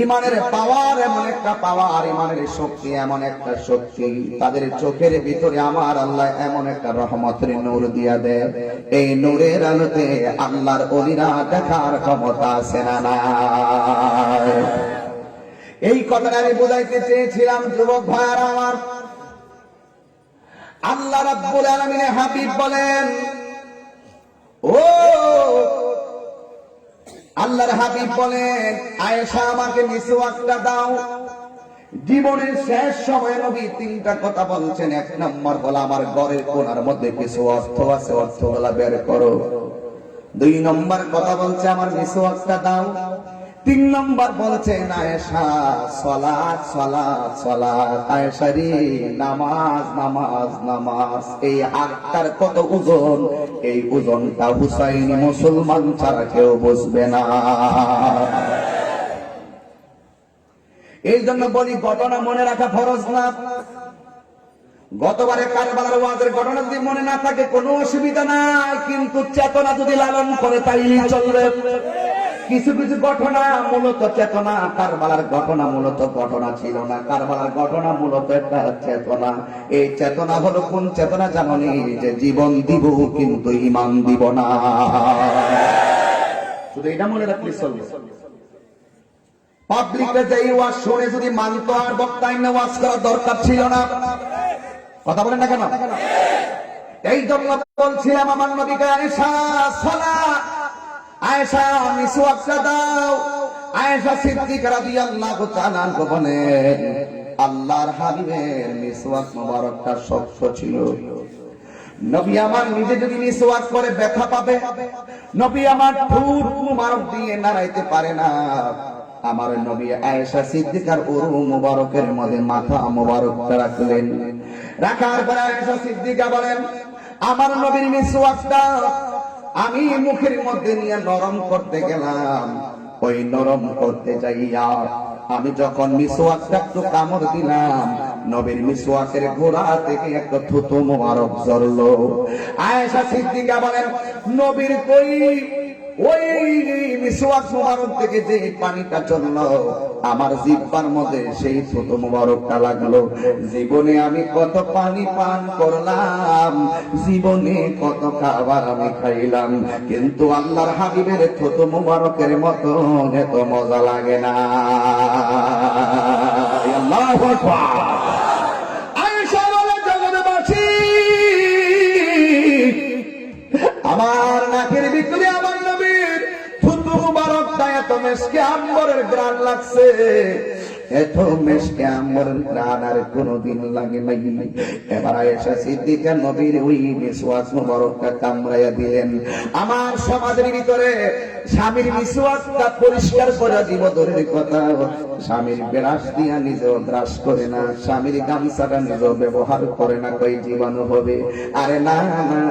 Speaker 1: ইমানের পাওয়ার এমন একটা পাওয়ার, ইমানের শক্তি এমন একটা শক্তি, তাদের চোখের ভিতরে আমার আল্লাহ এমন একটা রহমতের নূর দিয়া দেয়, এই নূরের আলোতে আল্লাহর ওলিরা দেখার ক্ষমতা আছে না না? এই কথাটা আমি বুঝাইতে চেয়েছিলাম যুবক ভাইয়ারা আমার। আল্লাহ রাব্বুল আলামিনের হাবিব বলেন, ও আল্লাহর হাবিব বলেন, আয়েশা আমাকে মিসওয়াকটা দাও। জীবনের শেষ সময়ে নবী তিনটা কথা বলছেন। এক নম্বর হলো, আমার ঘরের কোণার মধ্যে কিছু অর্থ আছে, অর্থগুলা বের করো। দুই নম্বর কথা বলছে, আমার মিসওয়াকটা দাও। তিন নম্বর বলছেন, আয়েশা সালাত সালাত সালাত, আয়েশা রে নামাজ নামাজ নামাজ। এই হাতটার কত ওজন, এই ওজনটা হুসাইনি মুসলমান ছাড়া কেউ বুঝবে না। এই জন্য বলি, ঘটনা মনে রাখা ফরজ না। গতবারে কারবালার ওয়াজের ঘটনা যদি মনে না থাকে কোনো অসুবিধা নাই, কিন্তু চেতনা যদি লালন করে তাইলেই চলবে। কিছু কিছু ঘটনা মূলত চেতনা, কারবালার ঘটনা মূলত ঘটনা ছিল না, কারবালার ঘটনা মূলত একটা চেতনা। এই চেতনা হলো কোন চেতনা জানেন? যে জীবন দিব কিন্তু ঈমান দিব না। শুধু এটা মনে রাখলে চলবে। পাবলিকে যে ওয়াজ শুনে যদি মানতো, আর বক্তায় না ওয়াজ করার দরকার ছিল না। কথা বলেন না কেন? এই জন্য বলছিলাম, আমার নবীকে আয়েশা সালাত, আয়েশা মিসওয়াকটা দাও। আয়েশা সিদ্দিকা রাদিয়াল্লাহু তাআলা আনহা বলেন, আল্লাহর হাবিবের মিসওয়াক মুবারকটা শক্ত ছিল। নবী আমার নিজে যদি মিসওয়াক করে ব্যথা পাবে, নবী আমার ঠোঁট মুবারক দিয়ে নাড়াইতে পারে না। আমার নবী আয়েশা সিদ্দিকার উরু মুবারকের মধ্যে মাথা মুবারকটা রাখলেন। রাখার পর আয়েশা সিদ্দিকা বলেন, আমার নবীর মিসওয়াকটা আমি মুখের মধ্যে নিয়ে নরম করতে গেলাম। ওই নরম করতে যাইয়া আমি যখন মিসওয়াকটা একটু কামড় দিলাম, নবীর মিসওয়াকের গোড়া থেকে একটা থুতু মুবারক ঝরলো। আয়েশা সিদ্দিকা বলেন, নবীর ওই মিসওয়াক মুবারক থেকে যে পানিটা চললো, আমার জিহ্বার মধ্যে সেই থুতু মুবারকটা লাগলো। জীবনে আমি কত পানি পান করলাম, জীবনে কত খাবার আমি খাইলাম, কিন্তু আল্লাহর হাবিবের থুতু মুবারকের মতো এত মজা লাগে না। আল্লাহু আকবার। আয়েশা বলে, জগৎবাসী, আমার নাকের ভিতরে আমার নবীর থুতু মুবারকটা এত মিষ্টি আম্বরের ঘ্রাণ লাগছে, এত মিষ্টি আম্বরের ঘ্রাণ আর কোনদিন লাগে নাই। এবার আয়েশা সিদ্দিকা নবীর ওই মিসওয়াক মুবারকটা কামড়াইয়া দিলেন। আমার সমাজের ভিতরে স্বামীর মিসওয়াকটা পরিষ্কার করে দিব দূরের কথা, স্বামীর ব্রাশ দিয়া নিজেও ব্রাশ করে না, স্বামীর গামছাটা নিজেও ব্যবহার করে না, কই জীবাণু হবে। আরে না না,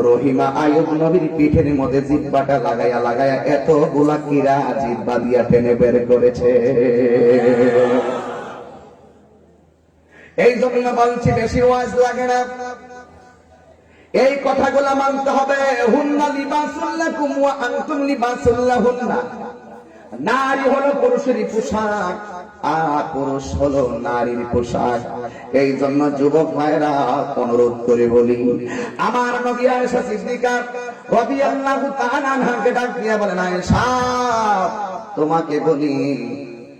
Speaker 1: রহিমা আয়ুব নবীর পিঠের মধ্যে জিহ্বাটা লাগাইয়া লাগাইয়া এতগুলা কিরা জিহ্বা দিয়া টেনে বের করেছে। এই জন্য বলছি, বেশি ওয়াজ লাগে না, এই কথাগুলো মানতে হবে। হুন্না লিবাসুল লাকুম ওয়া আনতুম লিবাসুল লাহুন্না। নারী হলো পুরুষের পোশাক, আর পুরুষ হলো নারীর পোশাক। এই জন্য যুবক ভাইরা অনুরোধ করে বলি, আমার নবী আয়েশা সিদ্দিকা রাদিয়াল্লাহু তাআলা আনহাকে ডাক দিয়ে বলেন, আয়েশা তোমাকে বলি,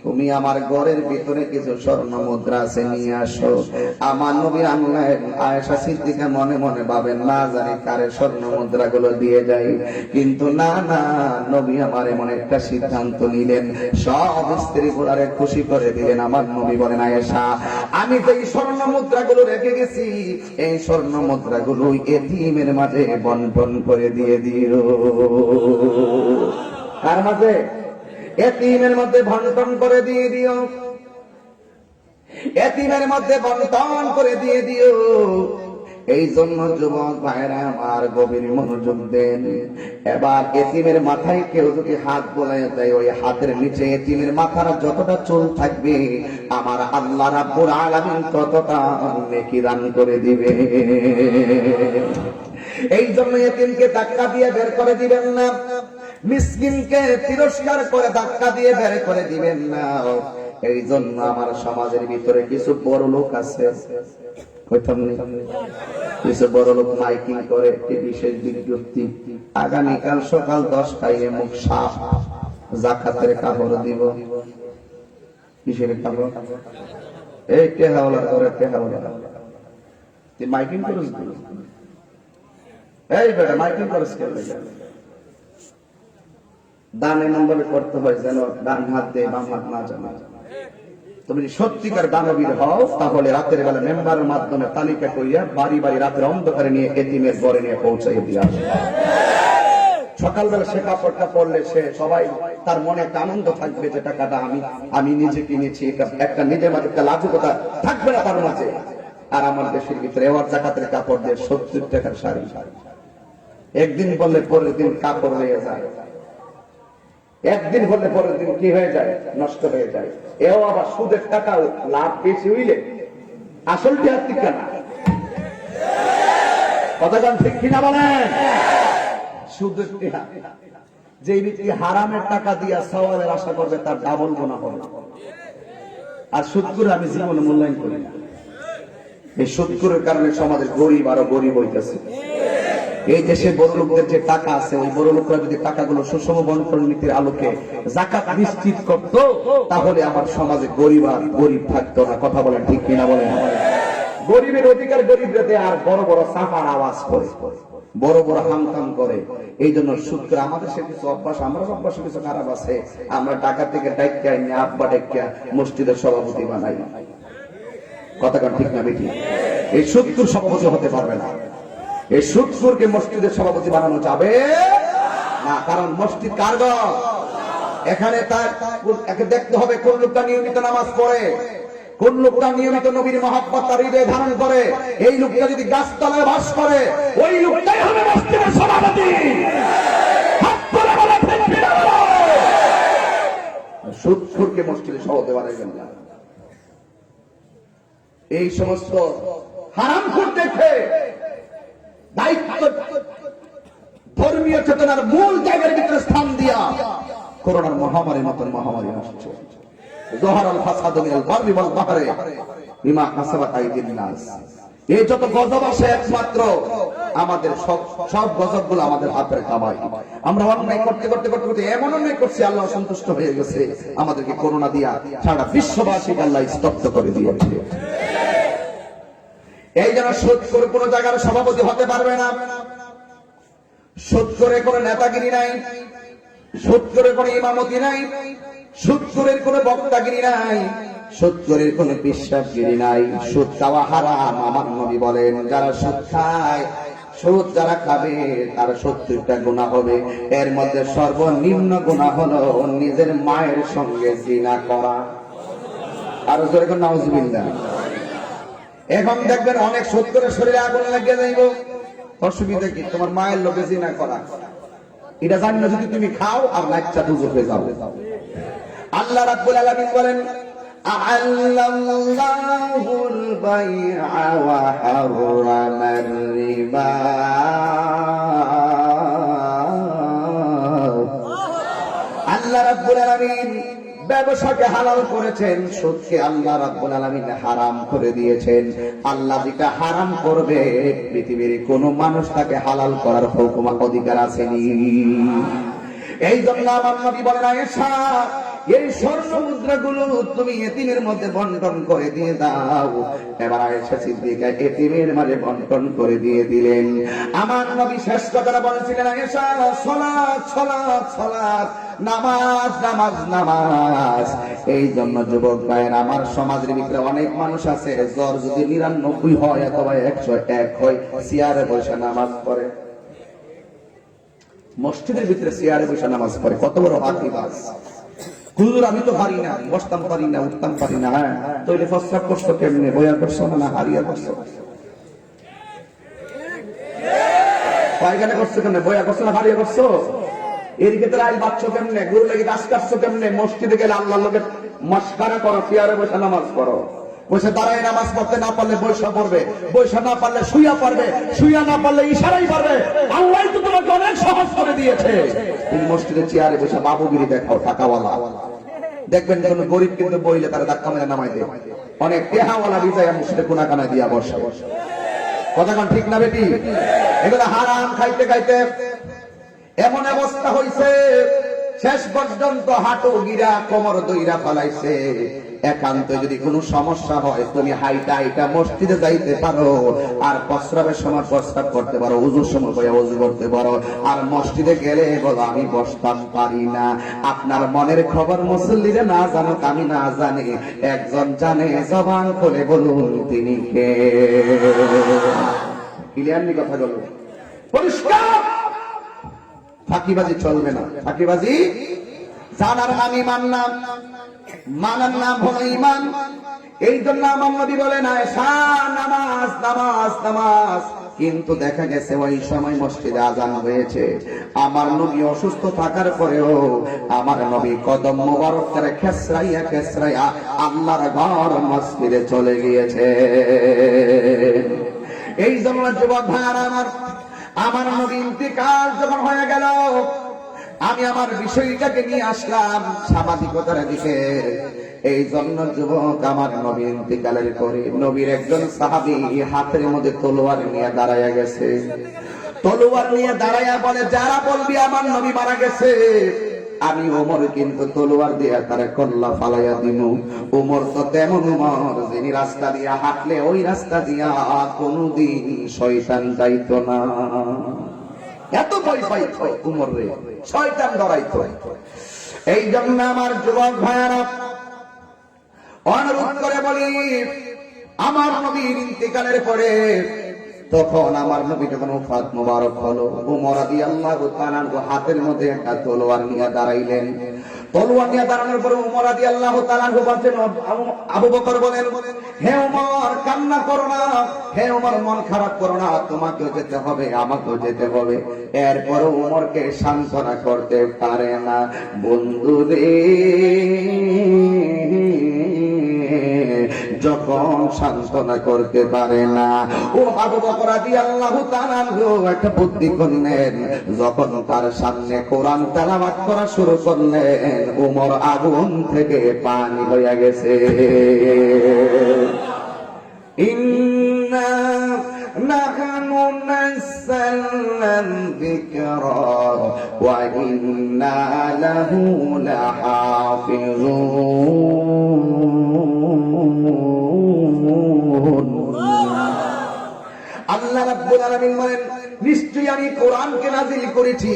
Speaker 1: তুমি আমার ঘরের ভিতরে কিছু স্বর্ণ মুদ্রা আছে, নিয়ে আসো। আমার নবী আনলেন। আয়েশা সিদ্দিকা মনে মনে ভাবেন, না জানি কারে স্বর্ণ মুদ্রা গুলো দিয়ে যাই, কিন্তু না না, নবী আমার এমন একটা সিদ্ধান্ত নিলেন, সব স্ত্রী গুলারে খুশি করে দিলেন। আমার নবী বলেন, আয়েশা আমি যে স্বর্ণ মুদ্রা গুলো রেখে গেছি, এই স্বর্ণ মুদ্রা গুলো এতিমের মাঝে বন্টন করে দিয়ে দিও। কার মাঝে? এতিমের মধ্যে বন্টন করে দিয়ে দিও, এতিমের মধ্যে বন্টন করে দিয়ে দিও। এই জন্য যুবক ভাইরা আমার গভীর মনোযোগ দেন। এবার এতিমের মাথায় কেউ যদি হাত বোলাই দেয়, ওই হাতের নিচে এতিমের মাথার যতটা চুল থাকবে, আমার আল্লাহ রাব্বুল আলামিন ততটা নেকি দান করে দিবে। এই জন্য এতিমকে ধাক্কা দিয়ে বের করে দিবেন না, মিসকিনকে তিরস্কার করে ধাক্কা দিয়ে বের করে দিবেন না। এই জন্য আমার সমাজের ভিতরে কিছু বড় লোক আছে, কিছু বড় লোক মাইকিং করে একটি বিশেষ বিজ্ঞপ্তি, আগামীকাল সকাল 10টায় মুখ সাফ যাকাতের কাপড় দিব। কিসের কাপড়? এই টেহাওয়ালার করে টেহাওয়ালা মাইকিং করিস, এই বেটা মাইকিং করিস কে? দান এমন ভাবে করতে হয় যেন ডান হাত দিয়ে বাম হাত না জানা। তুমি যদি সত্যিকার দানবীর হও তাহলে রাতের বেলা মেম্বারের মাধ্যমে তালিকা করিয়া বাড়ি বাড়ি রাতের অন্ধকারে নিয়ে এতিমের ঘরে নিয়ে পৌঁছাইয়ে দিয়ে আসবে। সকালবেলা সে কাপড়টা পরলে সে সবাই তার মনে একটা আনন্দ থাকবে যে টাকাটা আমি নিজে কিনেছি, একটা নিজের মাঝে একটা লাজুকতা থাকবে না তার মাঝে। আর আমার দেশের ভিতরে এবার জাকাতের কাপড় দিয়ে 70 টাকার শাড়ি, একদিন বললে পরের দিন কাপড় হয়ে যায়, একদিন বললে পরের দিন কি হয়ে যায়, নষ্ট হয়ে যায়। এও আবার সুদের টাকা লাভ বেশি হইলে আসলটি আর ঠিক না, কতক্ষণ ঠিক কিনা বলেন? সুদের যে ব্যক্তি হারামের টাকা দিয়া সওয়ালের আশা করবে তার ডাবল গুনাহ হবে। আর সুদ করে আমি জীবনে মূল্যায়ন করি না। এই সুদ করার কারণে সমাজের গরিব আরো গরিব হইতেছে। এই দেশে বড় লোকদের যে টাকা আছে, ওই বড় লোকরা যদি টাকাগুলো সুষম বন্টন নীতির আলোকে যাকাত নিশ্চিত করত, তাহলে আমার সমাজে গরিব আর গরিব থাকতো না। কথা বলেন ঠিক কিনা বলেন? গরিবের অধিকার গরিবরা দেয়, আর বড় বড় সাফার আওয়াজ করে, বড় বড় হামকাম করে। এই জন্য সুদ করে আমাদের সে কিছু অভ্যাস, আমরা অভ্যাস কিছু খারাপ আছে। আমরা টাকা থেকে ডাইকা এনে আব্বা ডাইকা মসজিদের সভাপতি বানাই। কথা কান ঠিক না বেটি? এই সুদকুর সভাপতি হতে পারবে না। এই সুদকুরকে মসজিদের সভাপতি বানানো যাবে না, কারণ মসজিদ কার ঘর? এখানে তার দেখতে হবে কোন লোকটা নিয়মিত নামাজ পড়ে, কোন লোকটা নিয়মিত নবীর মহব্বত তার হৃদয়ে ধারণ করে। এই লোকটা যদি গাছতলায় বাস করে, ওই লোকটাই হবে মসজিদের সভাপতি। সুদখোরকে মসজিদের সভাপতি বানাইবেন না। এই সমস্ত হারামখোর দেখে দায়িত্ব ধর্মীয় চেতনার মূল জায়গার ভিতরে স্থান দিয়া করোনার মহামারীর মতন মহামারী আসছে। জহরাল ফাসাদু মিনাল বাররি ওয়াল বাহরি বিমা কাসাবাত আইদিন নাস। এই যত গজব আসে একমাত্র আমাদের সব গজবগুলো আমাদের হাতের কামাই। আমরা অন্যায় করতে করতে করতে করতে এমন অন্যায় করছি, আল্লাহ সন্তুষ্ট হয়ে গেছে, আমাদেরকে করোনা দিয়া সারা বিশ্ববাসীকে আল্লাহ স্তব্ধ করে দিয়েছে। এই জন্য সুদ করে কোন জায়গার সভাপতি হতে পারবে না। সুদ করে কোনো নেতাগিরি নাই, সুদ করে কোনো ইমামতি নাই, সুদ করে কোনো বক্তাগিরি নাই, সুদ করে কোনো বিশ্বাসগিরি নাই। সুদ খাওয়া হারাম। আমার নবী বলেন, যারা সুদ খায়, সুদ যারা খাবে তার 70টা গুনাহ হবে। এর মধ্যে সর্বনিম্ন গুনাহ হলো নিজের মায়ের সঙ্গে জিনা করা। আর জোরে কোন নাউজুবিল্লাহ। এখন দেখবেন অনেক সুদ করে শরীরে আগুন লাগিয়ে যাইব, অসুবিধা কি? তোমার মায়ের লোকে জিনা করা, এটা জানি না, যদি তুমি খাও আর লাইচ্ছা দুজকে যাও। আল্লাহ রাব্বুল আলামিন বলেন, আ'আল্লাল্লাহুল বাই'a ওয়া হাররামার রিবা। আল্লাহ রাব্বুল আলামিন ব্যবসাকে হালাল করেছেন, সুদকে আল্লাহ রাব্বুল আলামিন হারাম করে দিয়েছেন। আল্লাহ যেটা হারাম করবে পৃথিবীর কোন মানুষ তাকে হালাল করার হুকুম অধিকার আসেনি। এই জন্য আমার নবী বলেন, আয়েশা এই স্বর্ণ মুদ্রাগুলো তুমি এতিমের মধ্যে বন্টন করে দিয়ে দাও। এবার আয়েশা সিদ্দিকা এতিমের মাঝে বন্টন করে দিয়ে দিলেন। আমার নবী শেষ কথাটা বলেছিলেন, আয়েশা সালাত সালাত সালাত, নামাজ নামাজ নামাজ। এই জন্য যুবক ভাইয়ের, আমার সমাজের ভিতরে অনেক মানুষ আছে, জ্বর যদি 99 হয় অথবা 101 হয়, চেয়ারে বসে নামাজ পড়ে, মসজিদের ভিতরে চেয়ারে বসে নামাজ পড়ে। কত বড় হাতিবাজ! হুজুর আমি তো পারি না, বসতাম পারি না, উঠতাম পারি না। হ্যাঁ, তো এটা প্রস্তাব করছো কেমনে? বইয়া করছো না হারিয়া করছো? পায়খানা করছো কেমনে? বইয়া করছো না হারিয়া করছো? এর ক্ষেত্রে আইল বাচ্চ কেমনে? গুরু লেগে গাছ কাটছো কেমনে? মসজিদে গেলে আল্লাহর লোকের মস্কারা করো, চেয়ারে বসে নামাজ পড়ো। বসে দাঁড়ায় নামাজ পড়তে না পারলে বৈশা পড়বে, বৈশা না পারলে শুইয়া পারবে, শুইয়া না পারলে ইশারাই পারবে। আল্লাহ তো তোমাকে অনেক সহজ করে দিয়েছে। তুমি মসজিদের চেয়ারে বসে বাবুগিরি দেখাও, টাকাওয়ালা। দেখবেন কোন গরিব কিন্তু বইলে তারা ধাক্কা মেরে নামাই দেয়। অনেক টেহাওয়ালা বিজয় মসজিদে কোনাকানা দিয়া বসে। কথা কোন ঠিক না বেটি? এগুলো হারাম খাইতে খাইতে এমন অবস্থা হইছে, শেষ পর্যন্ত হাঁটু গিরা কোমর দইরা ফলাইছে। একান্ত যদি কোনো সমস্যা হয় তুমি হাইটা হাইটা মসজিদে যাইতে পারো, আর প্রস্রাবের সময় প্রস্রাব করতে পারো, ওযুর সময় ওযু করতে পারো। আর মসজিদে গেলে বলো আমি বসতাম পারি না। আপনার মনের খবর মুসল্লিরা না জানুক, আমি না জানি, একজন জানে, জবান খুলে বলুন তিনি কে। ক্লিয়ারলি কথা বলুন, পরিষ্কার। ফাঁকিবাজি চলবে না, ফাঁকিবাজি জানার নাম ঈমান না, মানার নাম হলো ঈমান। এই জন্য আমার নবী বলেন আয়েশা নামাজ নামাজ নামাজ। কিন্তু দেখা গেছে ওই সময় মসজিদে আজান হয়েছে, আমার নবী অসুস্থ থাকার পরেও আমার নবী কদম মোবারক করে খেসরাইয়া খেসরাইয়া আল্লাহর ঘর মসজিদে চলে গিয়েছে। এই জন্য যুবক ভাইরা আমার নবী ইন্তিকাল যখন হয়ে গেল, আমি আমার বিষয়টাকে নিয়ে আসলাম সামাজিকতার দিকে। এই জন্য যুবক আমার নবী ইন্তিকালের পরে নবীর একজন সাহাবী হাতের মধ্যে তলোয়ার নিয়ে দাঁড়ায়া গেছে। তলোয়ার নিয়ে দাঁড়ায়া বলে, যারা বলবি আমার নবী মারা গেছে, আমি ওমর কিন্তু তলোয়ার দিয়া তার কল্লা ফালাইয়া দিমু। ওমর তো তেমন ওমর যিনি রাস্তা দিয়া হাঁটলে ওই রাস্তা দিয়া কোনদিন শয়তান যাইতো না। এত ভয় পাইতো ওমর রে, শয়তান ডরাইতো। এই জন্য আমার যুবক ভাইয়েরা অনুরোধ করে বলি, আমার নবীর ইন্তিকালের পরে তখন আমার নবী যখন ওফাত মোবারক হলো, ওমর রাদিয়াল্লাহু তাআলা হাতের মধ্যে একটা তলোয়ার নিয়ে দাঁড়াইলেন। তলোয়ার নিয়ে দাঁড়ানোর পরে ওমর রাদিয়াল্লাহু তাআলা বলছেন, আবু বকর বলেন, হে ওমর কান্না করো না, হে ওমর মন খারাপ করো না, তোমাকেও যেতে হবে আমাকেও যেতে হবে। এরপর ওমরকে সান্ত্বনা করতে পারে না। বন্ধু রে, যখন সান্ত্বনা করতে পারে না, ও আবু বকর রাদিয়াল্লাহু তাআলা একটা বুদ্ধি করলেন। যখন তার সামনে কোরআন তেলাওয়াত করা শুরু করলেন, ওমর আগুন থেকে পানি হয়ে গেছে। ইন্না নাহনু নাযালনা যিকরা ওয়া ইন্না লাহু লাহাফিজুন। আল্লাহ রাব্বুল আলামিন বলেন, নিশ্চয়ই আমি কোরআনকে নাযিল করেছি,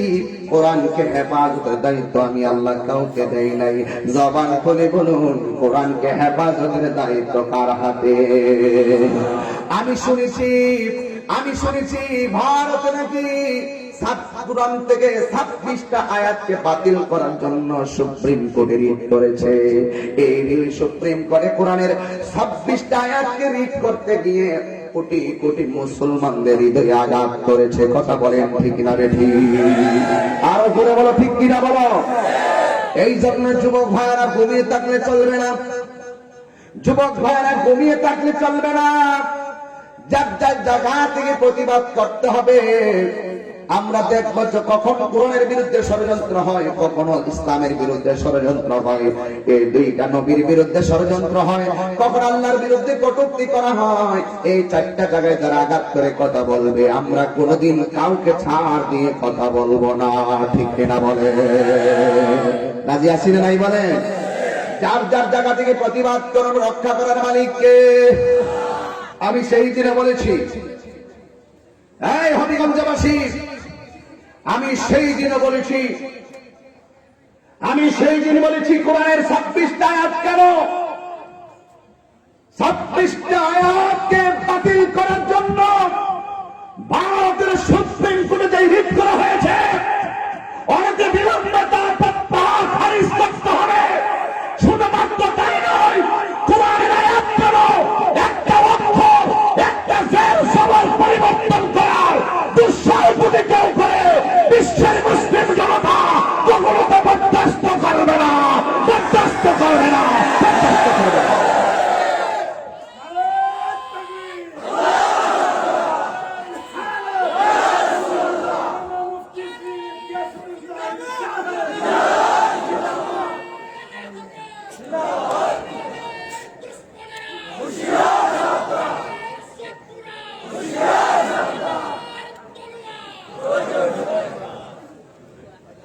Speaker 1: কোরআনকে হেফাজতের দায়িত্ব আমি আল্লাহ কাউকে দেই নাই। জবান খুলে বলুন, কোরআনকে হেফাজতের দায়িত্ব কার হাতে? আমি শুনেছি ভারতে নাকি কোরআন থেকে 26টা আয়াতকে বাতিল করার জন্য সুপ্রিম কোর্টে রিট করেছে। এই সুপ্রিম কোর্টে কোরআনের 26টা আয়াতকে রিট করতে গিয়ে কোটি কোটি মুসলমানদের হৃদয়ে আঘাত করেছে। কথা বলেন ঠিক কিনা রে? ঠিক। আরো জোরে বলো ঠিক কিনা বলো। এই জন্য যুবক ভাইয়েরা ঘুমিয়ে থাকলে চলবে না, যুবক ভাইয়েরা ঘুমিয়ে থাকলে চলবে না। যার যার জায়গা থেকে প্রতিবাদ করতে হবে। আমরা দেখবো যে কখন কোরআনের বিরুদ্ধে ষড়যন্ত্র হয়, কখনো ইসলামের বিরুদ্ধে ষড়যন্ত্র হয়, এই দুইটা নবীর বিরুদ্ধে ষড়যন্ত্র হয়, কখন আল্লাহর বিরুদ্ধে কটূক্তি করা হয়। এই চারটা জায়গায় যারা আঘাত করে কথা বলবে, আমরা কোনোদিন কাউকে ছাড় দিয়ে কথা বলবো না। ঠিক কিনা বলে? রাজি আছি না নাই বলে? যার যার জায়গা থেকে প্রতিবাদ করুন, রক্ষা করার মালিককে। আমি সেই দিনে বলেছি, এই হবিগঞ্জবাসী, আমি সেই দিন বলেছি কোরআনের 26টা আয়াত কেন? 26টা আয়াতকে বাতিল করার জন্য ভারতের সুপ্রিম কোর্টে যে রিট করা হয়েছে, অনেকে বিলম্বে তার প্রত্যাহার খারিজ করতে হবে। শুধুমাত্র তাই নয়, কোরআনের আয়াত কেন একটা অক্ষর, একটা জের সবার পরিবর্তন করার দুঃসাহসিকতা কেউ করে, বিশ্বের মুসলিম জনতা কখনো তা বরদাস্ত করবে না, বরদাস্ত করবে না, বরদাস্ত করবে না।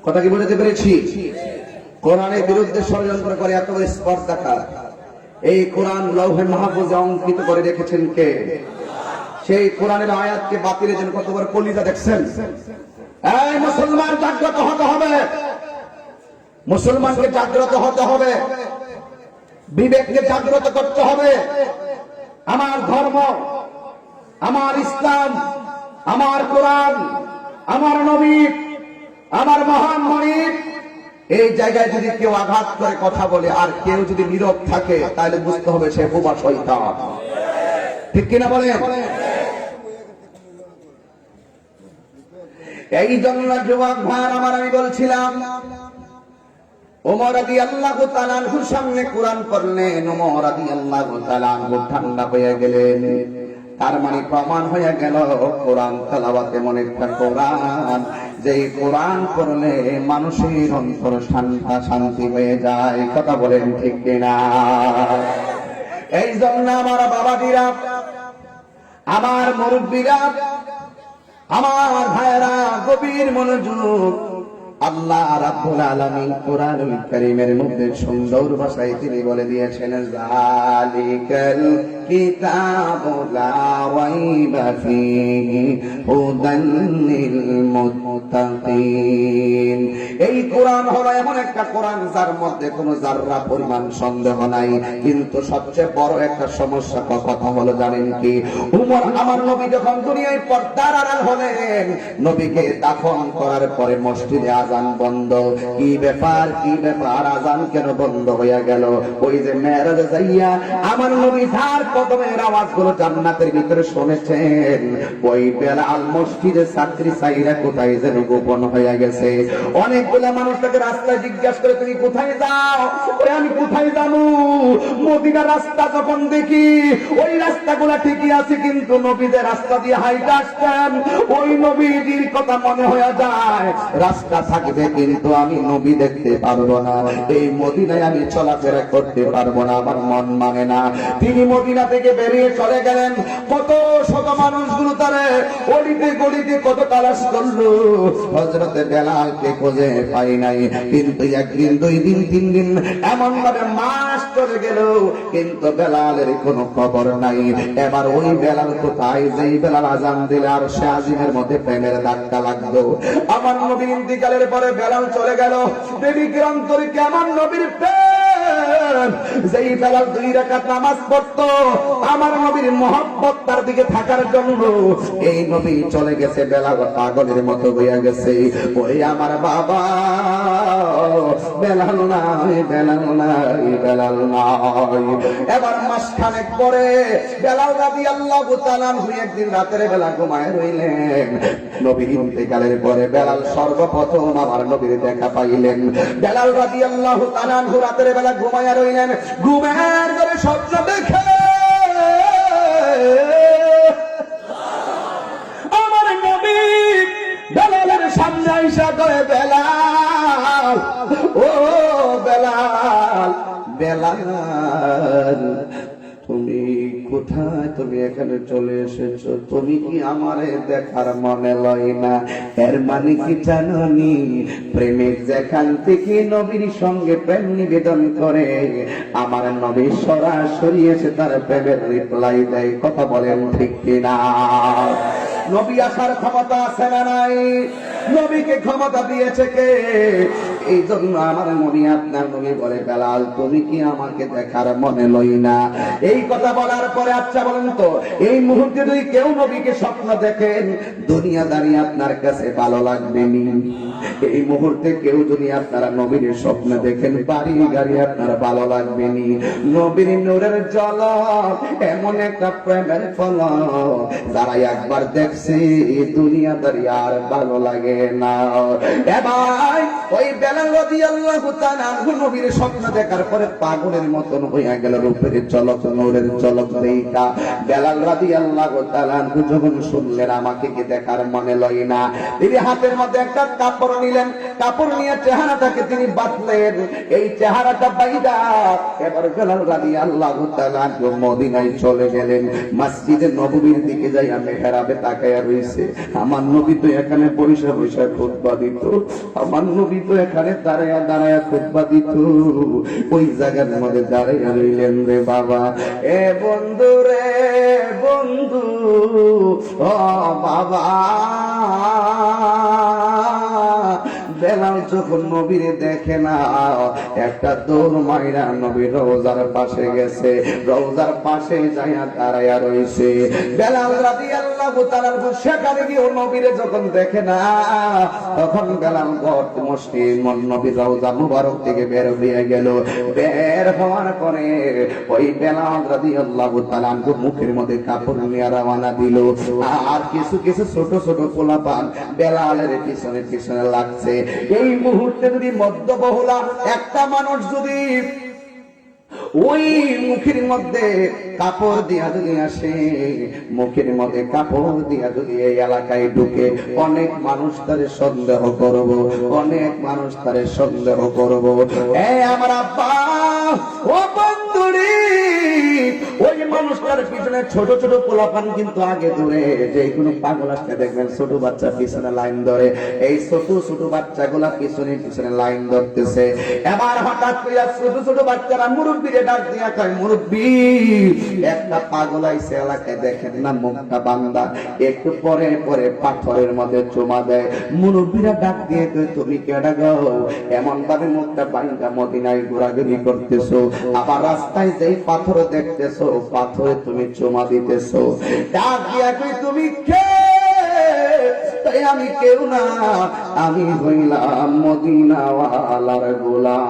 Speaker 1: কথা কি বলতে পেরেছি? কোরআনের বিরুদ্ধে ষড়যন্ত্র করে এত বড় স্পর্ধা কার? এই কোরআন লৌহে মাহফুজে অঙ্কিত করে রেখেছেন কে? সেই কোরআনের আয়াতকে বাতিলের জন্য কত বড় কলিজা দেখছেন। এই মুসলমান জাগ্রত হতে হবে, মুসলমানকে জাগ্রত হতে হবে, বিবেককে জাগ্রত করতে হবে। আমার ধর্ম, আমার ইসলাম, আমার কোরআন, আমার নবী, আমার মহান মনিব, এই জায়গায় যদি কেউ আঘাত করে কথা বলে আর কেউ যদি নীরব থাকে তাহলে বুঝতে হবে সে বোবা শয়তান। ঠিক কিনা বলেন? এই জন্য যুবক ভাইরা আমার, আমি বলছিলাম ওমর রাদিয়াল্লাহু তাআলা আনহুর সামনে কোরআন পড়লেন, ওমর রাদিয়াল্লাহু তাআলা আনহু ঠান্ডা হয়ে গেলেন। তার মানে প্রমাণ হয়ে গেল কোরআন তেলাওয়াত এমন একটা কোরআন যেই কোরআন পড়লে মানুষের অন্তর শান্তি হয়ে যায়। কথা বলেন ঠিক কিনা? এই জন্য আমার বাবাজিরা, আমার মুরব্বীরা, আমার ভাইরা গভীর মনোযোগ। আল্লাহ রাব্বুল আলামিন কোরআনুল কারীমের মধ্যে সুন্দর ভাষায় তিনি বলে দিয়েছেন, যালিকাল কিতাবু লা রাইবা ফীহি হুদাল লিল মুত্তাকিন। এই কোরআন হলো এমন একটা কোরআন যার মধ্যে কোনো যাররা পরিমাণ সন্দেহ নাই। কিন্তু সবচেয়ে বড় একটা সমস্যা কথা হলো জানেন কি? উমর আমার নবী যখন দুনিয়ায় পর্দার আড়াল হলেন, নবীকে দাফন করার পরে মসজিদে আজান বন্ধ। কি ব্যাপার, কি ব্যাপার, আজান কেন বন্ধ হয়ে গেল? ওই যে মেরাজে যাইয়া আমার নবী যার কদমের আওয়াজগুলো জান্নাতের ভিতরে শুনেছেন, ওই বেলাল মসজিদে ছাত্রী সাইরা কোথায় যেন গোপন হয়ে গেছে। অনেকগুলা মানুষ তাকে রাস্তায় জিজ্ঞাসা করে, তুমি কোথায় যাও? আমি কোথায় যাবো? মদিনার রাস্তা যখন দেখি ওই রাস্তাগুলা ঠিকই আছে, কিন্তু নবীদের রাস্তা দিয়ে হাইটে আসতেন, ওই নবীজির কথা মনে হয়ে যায়। রাস্তা থাকবে কিন্তু আমি নবী দেখতে পারবো না, এই মদিনায় আমি চলাফেরা করতে পারবো না, আমার মন মানে না। তিনি মদিনা থেকে বেরিয়ে চলে গেলেন। কত শত মানুষগুলো তারে অলিতে গলিতে কত তালাশ করলো, হযরতে বেলালকে খুঁজে পাই নাই। কিন্তু একদিন, দুই দিন, তিন দিন, এমন ভাবে মাস চলে গেল, কিন্তু বেলালের কোনো খবর নাই। এবার ওই বেলাল কোথায়? যেই বেলাল আজান দিলে আর সে আজিমের মধ্যে প্রেমের ধাক্কা লাগতো। আমার নবীর ইন্তিকালের পরে বেলাল চলে গেল। দেবী গ্রন্থরিকে আমার নবীর প্রেম, যেই বেলাল 2 রাকাত নামাজ পড়তো, আমার নবীর মহব্বত তার দিকে থাকার জন্য এই নবী চলে গেছে, বেলাল পাগলের মতো হয়ে গেছে। ওই আমার বাবা, বেলাল নাই, বেলাল নাই, বেলাল নাই। এবার মাসখানেক পরে বেলাল রাদিয়াল্লাহু তাআলা আনহু একদিন রাতের বেলা ঘুমায় রইলেন। নবীর ইন্তিকালের পরে বেলাল সর্বপ্রথম আমার নবীর দেখা পাইলেন। বেলাল রাদিয়াল্লাহু তাআলা আনহু রাতের বেলা ঘুমায় রইলেন। ঘুমের ঘরে স্বপ্ন দেখে আমার নবী বেলালের সামনে আইসা করে, বেলাল, ও বেলাল, বেলাল তুমি কোথায়? তুমি এখানে চলে এসেছো, তুমি কি আমারে দেখার মনে লয় না? এর মানে কি জানোনি? প্রেমিক যেখান থেকে নবীর সঙ্গে প্রেম নিবেদন করে, আমার নবী সরাসরি এসে তার প্রেমের রিপ্লাই দেয়। কথা বলেন ঠিক কিনা? নবী আসার ক্ষমতা আছে না নাই? নবীকে ক্ষমতা দিয়েছে কে? এই জন্য আমার নবী, আপনার নবী বলে, বেলাল তুমি কি আমাকে দেখার মনে লই না? এই কথা বলার পরে আচ্ছা বলেন তো, এই মুহূর্তে যদি কেউ নবীকে স্বপ্ন দেখেন, দুনিয়াদারি আপনার কাছে ভালো লাগবে নি? এই মুহূর্তে কেউ যদি আপনারা নবীর স্বপ্ন দেখেন, বাড়ি গাড়ি আপনার ভালো লাগবে নি? নবীর নূরের ঝলক এমন একটা প্রেমের ফলক, যারা একবার দেখছে দুনিয়াদারি আর ভালো লাগে না। এবার ওই বেলাল রাদিয়াল্লাহু তাআলা আনহু নবীর স্বপ্ন দেখার পরে পাগলের মতন হয়ে গেল। রূপের ঝলক, নূরের ঝলক দেখা বেলাল রাদিয়াল্লাহু তাআলা আনহু যখন শুনলেন আমাকে কি দেখার মনে লয় না, তিনি হাতের মধ্যে একটা কাপড় নিলেন, কাপড় নিয়ে চেহারাটাকে তিনি বাঁধলেন। এই চেহারাটা বাইদা এবার বেলাল রাদিয়াল্লাহু তাআলা মদিনায় চলে গেলেন। মসজিদে নববীর দিকে যাইয়া মেহরাবে তাকায়া রইছে। আমার নবী তো এখানে বসে বসে খুতবা দিত, আমার নবী তো এখানে দাঁড়ায়া দাঁড়ায়া খুতবা দিত। ওই জায়গার মধ্যে দাঁড়াইয়া রইলেন রে বাবা। এ বন্ধু রে বন্ধু, ও বাবা, বেলাল যখন নবীরে দেখে না, একটা দৌড় মাইরা নবীর রওজার পাশে গেছে, রওজার পাশে যাইয়া দাঁড়াইয়া রইছে। বেলাল রাদিয়াল্লাহু তাআলা সেখানে গিয়ে নবীরে যখন দেখে না, তখন বেলাল গর্ত মসজিদ নবীর রওজা মুবারক থেকে বের হয়ে গেল। বের হওয়ার পরে ওই বেলাল রাদিয়াল্লাহু তাআলা মুখের মধ্যে কাপড় নিয়ে রওনা দিল। আর কিছু কিছু ছোট ছোট পোলাপান বেলালের পিছনে পিছনে লাগছে। এই মুহূর্তে যদি মধ্যবহুলা একটা মানুষ যদি ওই মুখের মধ্যে কাপড় দিয়া যদি আসে, মুখের মধ্যে কাপড় দিয়া যদি এই এলাকায় ঢুকে, অনেক মানুষ তারে সন্দেহ করব, অনেক মানুষ তারে সন্দেহ করব। আমার আব্বা, ও বন্ধুরে, ওই মানুষটার পিছনে ছোট ছোট পোলাপান কিন্তু আগে ধরে, যে কোনো পাগল আসতে দেখবেন ছোট বাচ্চা পিছনে লাইন ধরে, এই ছোট ছোট বাচ্চাগুলা পিছনে পিছনে লাইন ধরতেছে। এবার হঠাৎ করে ছোট ছোট বাচ্চারা মুরব্বীরে ডাক দিয়া কয়, মুরব্বী, একটা পাগল আইছে এলাকায়, দেখেন না মুখটা বান্দা, একটু পরে পরে পাথরের মধ্যে চুমা দেয়। মুরব্বীরা ডাক দিয়ে কয়, তুমি কেডা গো, এমন ভাবে মুখটা বান্দা মদিনায় ঘোরাঘুরি করতেছো, আবার রাস্তায় যেই পাথর দেখতেছো, পাথরে তুমি চুমা দিতেছো। ডাক দিয়া কয়, তুমি কে? তাই আমি কেউ না, আমি হইলাম মদিনাওয়ালার গোলাম।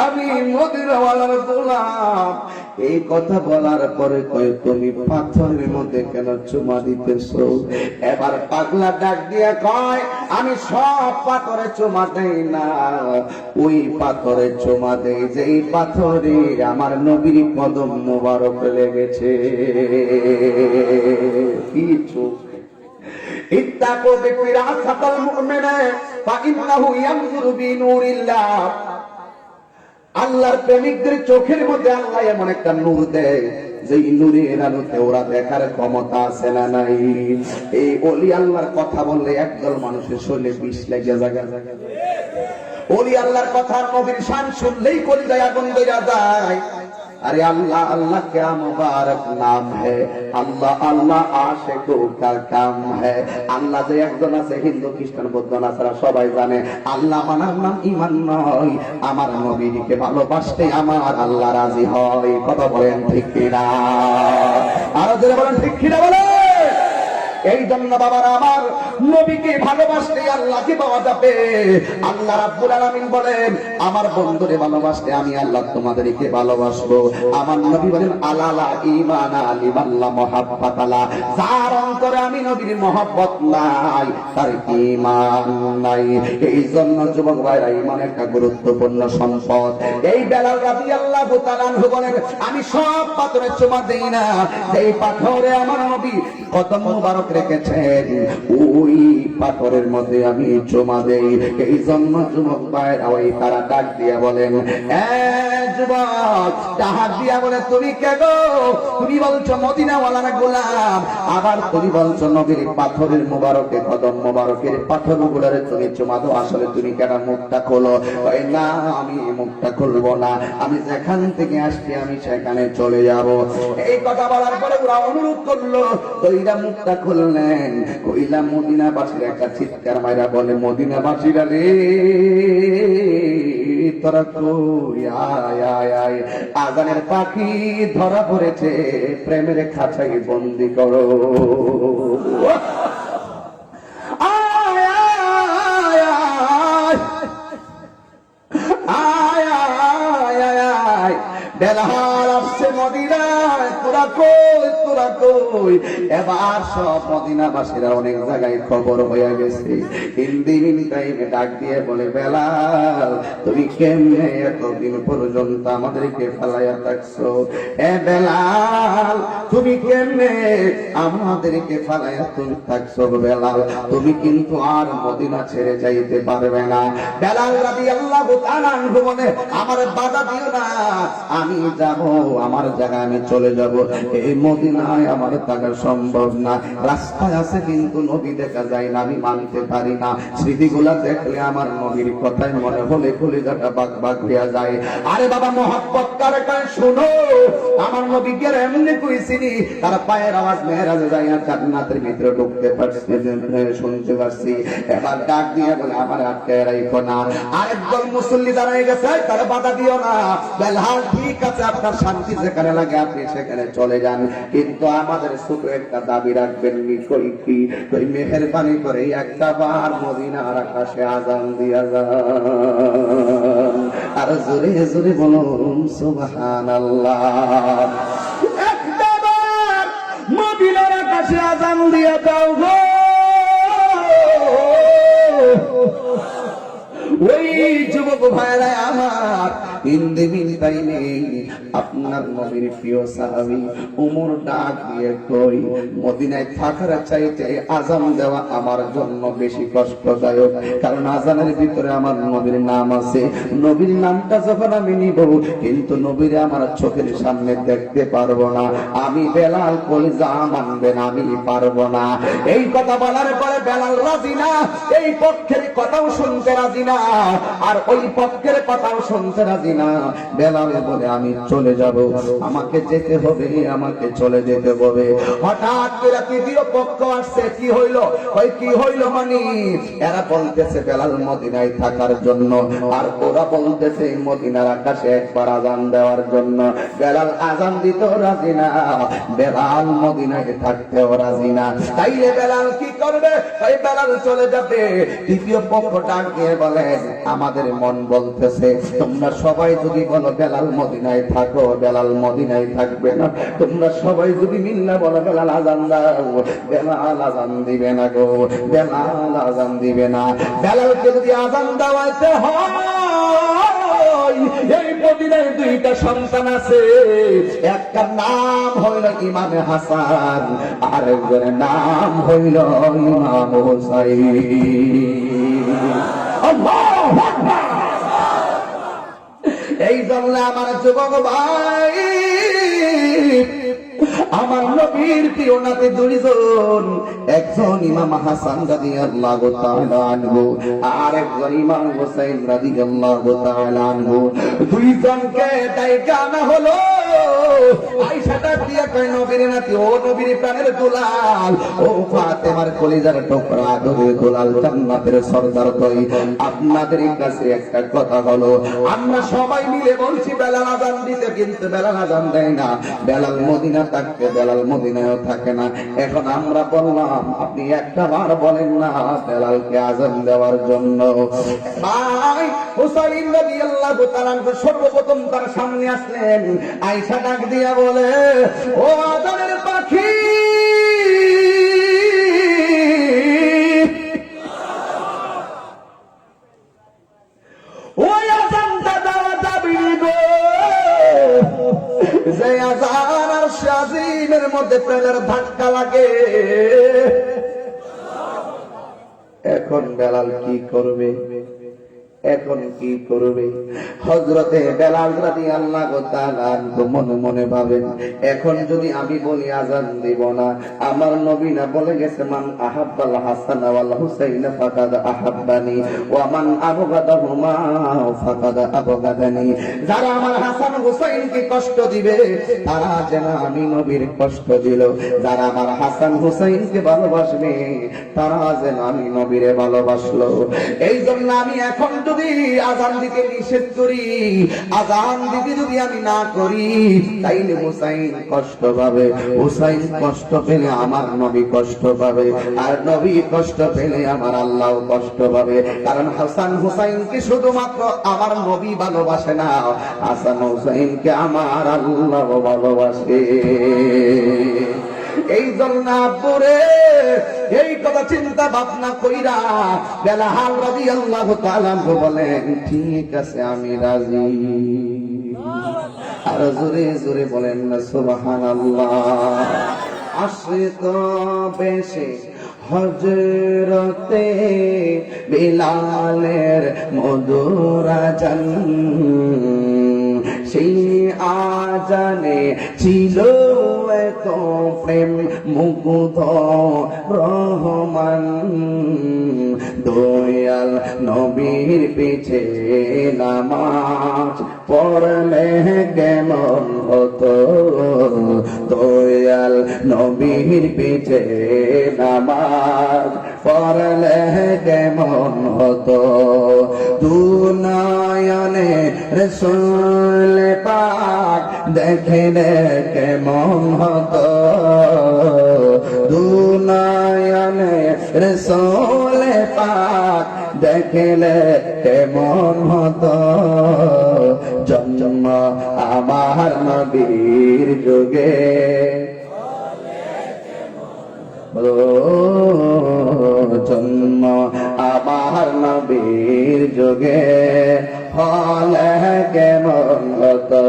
Speaker 1: আমি মদিনাওয়ালার গোলাম। এই কথা বলার পরে কয়, তুমি পাথরের মধ্যে কেন চুমা দিতেছো? এবার পাগলা ডাক দিয়া কয়, আমি সব পাথরে চুমা দেই না, ওই পাথরে চুমা দেই যেই পাথরে আমার নবীর কদম মোবারক লেগেছে। কিছু ইত্তাকু বিফিরাসাতাল মুমিনা ফাইন্নাহু ইয়ানজুরু বিনুরিল্লাহ। আল্লাহর প্রেমিকদের চোখের মধ্যে আল্লাহ এমন একটা নূর দেয়, যে নূরের আলোতে ওরা দেখার ক্ষমতা আছে না নাই? এই ওলি আল্লাহর কথা বললে একদল মানুষের শরীরে বিষ লেগে যায়। ওলি আল্লাহর কথা, নবীর শান শুনলেই কলিজায় আগুন জ্বলে যায়। अरे अल्लाह अल्लाह क्या मुबारक नाम है, अल्लाह अल्लाह आशिकों का काम है। আল্লাহ যে একজন আছে, হিন্দু খ্রিস্টান বৌদ্ধ নাসারা সবাই জানে, আল্লাহ মানার নাম ঈমান নয়। আমার নবীকে ভালোবাসতে আমার আল্লাহ রাজি হয়। কথা বলেন ঠিক কিনা? আরো জোরে বলেন ঠিক কিনা বলেন। এই জন্য বাবারা, আমার নবীকে ভালোবাসতে আল্লাহকে পাওয়া যাবে। আল্লাহ রাব্বুল আলামিন বলেন, আমার বন্ধুরে ভালোবাসতে আমি আল্লাহ তোমাদেরকে ভালোবাসবো। আমার নবী বলেন, আলালা ঈমানা লিমাল্লা মুহাব্বাতালা, যার অন্তরে আমি নবীর মহব্বত নাই, তার ঈমান নাই। এই জন্য যুবক ভাইরা, ঈমান একটা গুরুত্বপূর্ণ সম্পদ। এই বেলাল রাদিয়াল্লাহু তাআলা আনহু বলেন, আমি সব পাথরে চুমা দেই না, এই পাথরে আমার নবী কদম মুবারক রেখেছেন, ওই পাথরের মধ্যে আমি চুমা দেই। এই জন্য যুবক ভাইরা ওই তারা ডাক দিয়া বলেন, যুবক ডাক দিয়া বলে, তুমি কে গো? তুমি বলছো মদিনাওয়ালার গোলাম, আবার তুমি বলছো নবীর পাথরের মুবারকে, কদম মুবারকের পাথর গুলারে তুমি চুমা দাও, আসলে তুমি কেন মুখটা খোলো? না, আমি মুখটা খুলবো না, আমি যেখান থেকে আসছি আমি সেখানে চলে যাব। এই কথা বলার পরে ওরা অনুরোধ করলো, দইরা মুখটা খুললেন। কইলা মদিনাবাসীর একটা চিৎকার মাইরা বলে, মদিনাবাসীরা রে, তোরা কই? আয় আয় আয়, আজানের পাখি ধরা পড়েছে, প্রেমের খাঁচাই বন্দি করো। আয় আয় আয় আয় আয় আয়, বেলাল আসছে মদিনায়, তোরা কই তোরা কই। এবার সব মদিনাবাসীরা অনেক জায়গায় খবর হয়ে গেছে। ইন্দিমিন টাইমে ডাক দিয়ে বলে, বেলাল তুমি কেমনে এতদিন পর্যন্ত আমাদেরকে ফেলাইয়া থাকছো? এ বেলাল তুমি কেমনে আমাদেরকে ফেলাইয়া তুমি থাকছো? বেলাল তুমি কিন্তু আর মদিনা ছেড়ে যাইতে পারবে না। বেলাল রাদিয়াল্লাহু তাআলা আনহু বলে, আমার বাধা দিও না, আমি যাব, আমার জায়গায় আমি চলে যাব। এই মদিনায় আমার থাকা সম্ভব না। রাস্তায় আছে কিন্তু নবী দেখা যায় না, আমি মানতে পারি না। স্মৃতিগুলা দেখলে আমার নবীর কথাই মনে হলে কলিজাটা বাক বাক হইয়া যায়। আরে বাবা মহব্বত কারে কারে শুনো, আমার নবীকে এমনি কইছিনি, তার পায়ের আওয়াজ মেরাজে যায় জান্নাতের ভিতরে ঢুকতে পারছি, শুনতে পারছি। এবার ডাক দিয়ে বলে, আমার আটকে রাখো না। আরেকদল মুসল্লি দাঁড়ায় গেছে, তারা বাধা দিও না। বেলাল ঠিক আছে, আপনার শান্তি যেখানে লাগে আপনি সেখানে চলে যান, কিন্তু আমাদের ছোট একটা দাবি রাখবেন। কই কি কই, মেহেরবানি করে একটা বার মদিনার আকাশে আযান দিয়া যান। আর জোরে জোরে বলুন সুবহানাল্লাহ। একটা বার মদিনার আকাশে আযান দিয়া দাও গো। ওই যুবক ভাইরা আমার, ইন্দিমিন টাইমে আপনার নবীর প্রিয় সাহাবী ওমর ডাক দিয়ে কই, মদিনায় থাকার চাইতে আযান দেওয়া আমার জন্য বেশি কষ্টদায়ক, কারণ আযানের ভিতরে আমার নবীর নাম আছে। নবীর নামটা যখন আমি নিব, কিন্তু নবীর আমার চোখের সামনে দেখতে পারবো না। আমি বেলাল কলিজা মানবে না, আমি পারবো না। এই কথা বলার পরে বেলাল রাজি না, এই পক্ষের কথাও শুনতে রাজি না, আর ওই পক্ষের কথাও শুনতে রাজি না। বেলাল বলে, আমি চলে যাব, আমাকে যেতে হবে, আমাকে চলে যেতে হবে। হঠাৎ করে তৃতীয় পক্ষ আসছে। কি হইল? ওই কি হইল মানে এরা বলতেছে বেলাল মদিনায় থাকার জন্য, আর ওরা বলতেছে মদিনার আকাশে একবার আযান দেওয়ার জন্য। বেলাল আযান দিতে রাজি না, বেলাল মদিনায় থাকতেও রাজি না। তাইলে বেলাল কি করবে? ওই বেলাল চলে যাবে। তৃতীয় পক্ষ ডাক দিয়ে বলে, আমাদের মন বলতেছে তোমরা সবাই যদি বলো বেলাল মদিনায় থাকো, বেলাল মদিনায় থাকবে না। তোমরা সবাই যদি মিল্লা বলো বেলাল আযান দাও, বেলাল আযান দিবে না গো, বেলাল আযান দিবে না। বেলালকে যদি আযান দেওয়াইতে হয়, এই মদিনায় দুইটা সন্তান আছে, একটা নাম হইল ইমাম হাসান, আরেকজনের নাম হইল ইমাম হুসাইন। আল্লাহু আকবার। এই জন্য আমার যুবক ভাই, আমার নবীর প্রিয় নাতি দুইজন, একজন ইমাম হাসান রাদিয়াল্লাহু তাআলা আনহু, আর একজন ইমাম হুসাইন রাদিয়াল্লাহু তাআলা আনহু। দুইজনকে ডাইকা আনা হলো। আয়েশা দিয়ে কয়, নবীর নাতি, ও নবীর প্রাণের দুলাল, ও ফাতেমার কলিজার টুকরা, আদরের দুলাল, জান্নাতের সরদার কই, আপনাদের কাছে একটা কথা হলো, আমরা সবাই মিলে বলছি বেলাল আযান দিতে, কিন্তু বেলাল আযান দেয় না। বেলাল মদিনা থাকতে, বেলাল মদিনায়ও থাকে না। এখন আমরা বললাম, আপনি একটা বার বলেন না বেলালকে আযান দেওয়ার জন্য। ভাই হুসাইন রাদিয়াল্লাহু তাআলা সর্বপ্রথম তার সামনে আসলেন। আয়েশা ডাক দিয়া বলে, ও আযানের পাখি, ওই আযানটা দেওয়া যাবে গো, যে আযান আর শাজিমের মধ্যে প্রেমের ধাক্কা লাগে। এখন বেলাল কি করবে? এখন কি করবে? হযরতে বেলাল রাদিয়াল্লাহু তাআলা আনহু মনে মনে ভাবেন, এখন যদি আমি বলি আযান দিব না, আমার নবী না বলে গেছে, মান আহাব্বাল হাসান ওয়াল হুসাইন ফাকাদ আহাব্বানি ওয়া মান আবগাদাহুমা ফাকাদ আবগাদানি। যারা আমার হাসান হুসাইনকে কষ্ট দিবে, তারা যেন আমি নবীর কষ্ট দিল। যারা আমার হাসান হুসাইনকে ভালোবাসবে, তারা যেন আমি নবীরে ভালোবাসলো। এই জন্য আমি এখন যদি আযান দিতে নিষেধ করি, আযান দিতে যদি আমি না করি, তাইলে হুসাইন কষ্ট পাবে। হুসাইন কষ্ট পেলে আমার নবী কষ্ট পাবে, আর নবী কষ্ট পেলে আমার আল্লাহ কষ্ট পাবে। কারণ হাসান হুসাইনকে শুধুমাত্র আমার নবী ভালোবাসে না, হাসান হুসাইনকে আমার আল্লাহ ভালোবাসে। এই জন্য আব্বুরে এই কথা চিন্তা ভাবনা কইরা বেলাল রাদিয়াল্লাহু তাআলা বলেন, ঠিক আছে আমি রাজি। আর জোরে জোরে বলেন না সুবহানাল্লাহ। আশিক বেশে হযরতে বিলালের মধুর আযান, সেই আজানে ছিল এত প্রেম মুগ্ধ রহমান। দয়াল নবীর পিছে নামাজ পড়লে কেমন হতো, দয়াল নবীর পিছে নামাজ পড়লে কেমন হতো। দুনয়নে রাসূল পাক দেখলে কেমন হতো, দুনয়নে রাসূল পাক দেখলে কেমন হতো। জন্ম আমার নবীর যুগে, জন্ম আমার নবীর যুগে হলে কেমন হতো।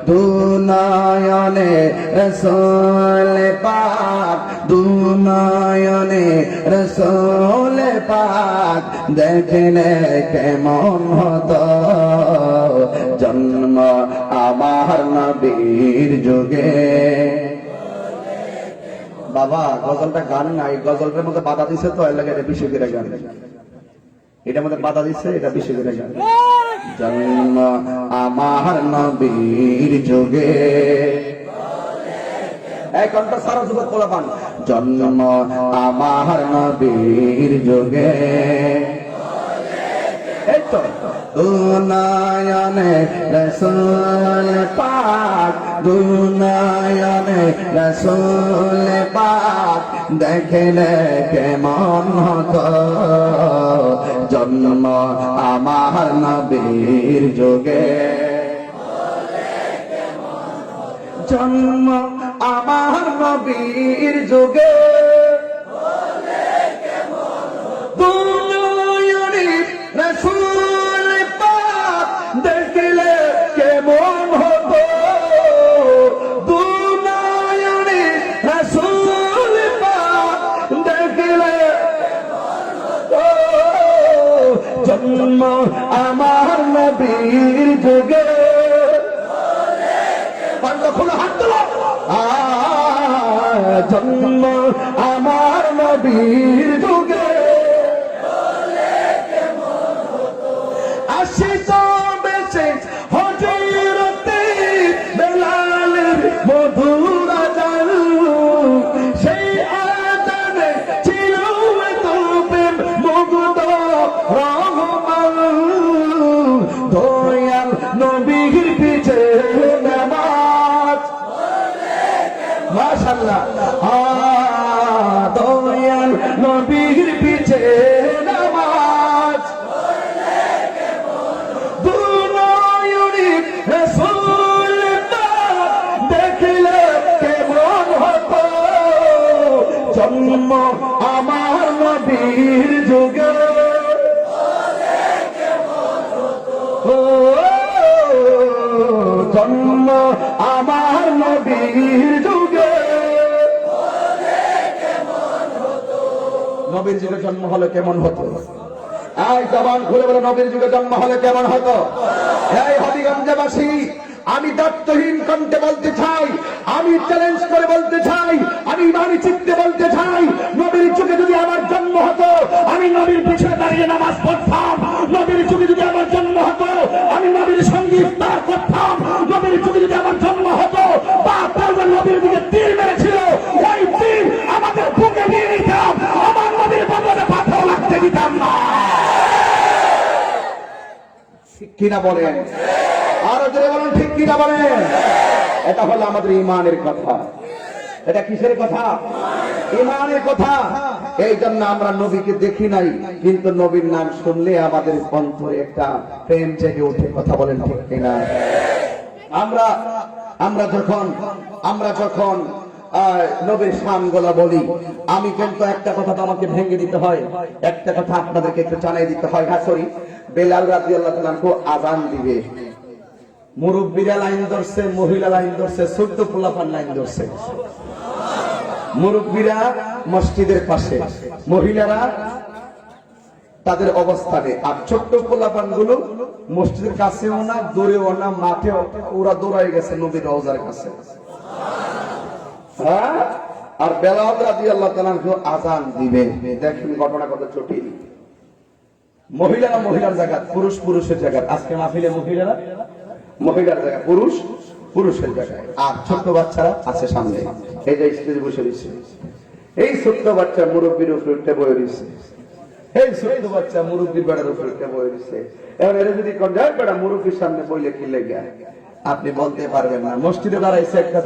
Speaker 1: দুনয়নে রাসূল পাক, দুনয়নে রাসূল পাক দেখলে কেমন হতো। জন্ম আমার নবীর যুগে। বাবা গজলটা গান নাই, গজলটার মধ্যে বাধা দিছে তো, এর লাগে এটা বিশেষ করে গান, এটার মধ্যে বাধা দিছে, এটা বিশেষ করে গান। জন্ম আমার নবীর যুগে, এক ঘন্টা সারা যুবক পোলা পান। জন্ম আমার নবীর যুগে, এই তো দুনয়নে রাসূল পাক, দুনয়নে রাসূল পাক দেখলে কেমন হতো। জন্ম আমার নবীর যুগে, জন্ম আমার নবীর যুগে, দুনয়নে রাসূল পাক দেখলে কেমন হতো। দুনয়নে রাসূল পাক দেখলে জন্ম আমার নবীর যুগে। জন্ম আমার নবীর যুগে, আশিক বেশে হযরতে বেলালের মধুর আযান, সেই আযানে ছিল এত প্রেম মুগ্ধ রহমান। দয়াল নবীর পিছে নামাজ, মাশাআল্লাহ, দয়াল নবীর পিছে নামাজ, দুনয়নে রাসূল পাক দেখলে কেমন হতো। জন্ম আমার নবীর যুগে, জন্ম আমার নবীর যুগে। নবীর যুগে জন্ম হলে কেমন হতো? এই জবান খুলে বলে, নবীর যুগে জন্ম হলে কেমন হতো? এই হবিগঞ্জবাসী, আমি দায়িত্বহীন কণ্ঠে বলতে চাই, আমি চ্যালেঞ্জ করে বলতে চাই, আমি ইমানি চিত্তে বলতে চাই, নবীর যুগে যদি আমার জন্ম হতো, আমি নবীর পিছনে দাঁড়িয়ে নামাজ পড়তাম। নবীর যুগে যদি আমার জন্ম হতো, আমি নবীর সঙ্গে ইফতার করতাম। নবীর যুগে যদি আমার জন্ম হতো, বা নবীর দিকে তীর মেরেছিল, ওই তীর আমাদের বুকে নিয়ে নিতাম, আমার নবীর বদলে পাথর লাগতে দিতাম না। কিনা বলেন? আরো জোরে বলেন ঠিক কিনা বলেন? এটা হলো আমাদের ঈমানের কথা। এটা কিসের কথা? ঈমানের কথা। এই জন্য আমরা নবীকে দেখি নাই, কিন্তু নবীর নাম শুনলে আমাদের অন্তরে একটা প্রেম জেগে ওঠে। কথা বলেন ঠিক কিনা? আমরা যখন নবীর শানগুলো বলি, আমি কিন্তু একটা কথা তো আমাকে ভেঙে দিতে হয়, একটা কথা আপনাদেরকে একটু জানাই দিতে হয়। হ্যাঁ সরি, বেলাল রাদিয়াল্লাহু তাআলা আযান দিবে, মুরব্বীরা লাইন ধরছে, মহিলা লাইন ধরছে, ছোট্ট পোলাপান লাইন ধরছে। মুরব্বীরা মসজিদের পাশে, মহিলারা তাদের অবস্থানে, আর ছোট্ট পোলাপান গুলো মসজিদের কাছেও না, দূরেও না, মাঠে ওরা দৌড়াই গেছে নবীর রওজার কাছে। হ্যাঁ, আর বেলাল রাদিয়াল্লাহু তাআলা আযান দিবে। দেখেন ঘটনা কত জটিল। মহিলারা মহিলার জায়গা, পুরুষ পুরুষের জায়গা। আজকে মাহফিলে মহিলারা মহিলার জায়গা, পুরুষ পুরুষের জায়গায়, আর ছোট্ট বাচ্চারা আছে সামনে। এই যে স্টেজে বসে রয়েছে, এই ছোট্ট বাচ্চা মুরব্বীর উপরে উঠে বয়ে রয়েছে, এই ছোট্ট বাচ্চা মুরব্বীর বেড়ার উপরে উঠে বয়ে রয়েছে। এবার এরা যদি কোন যায় বেড়া মুরব্বীর সামনে বইলে কি লেগে, আপনি বলতে পারবেন না। মসজিদে দাঁড়াইছে একটা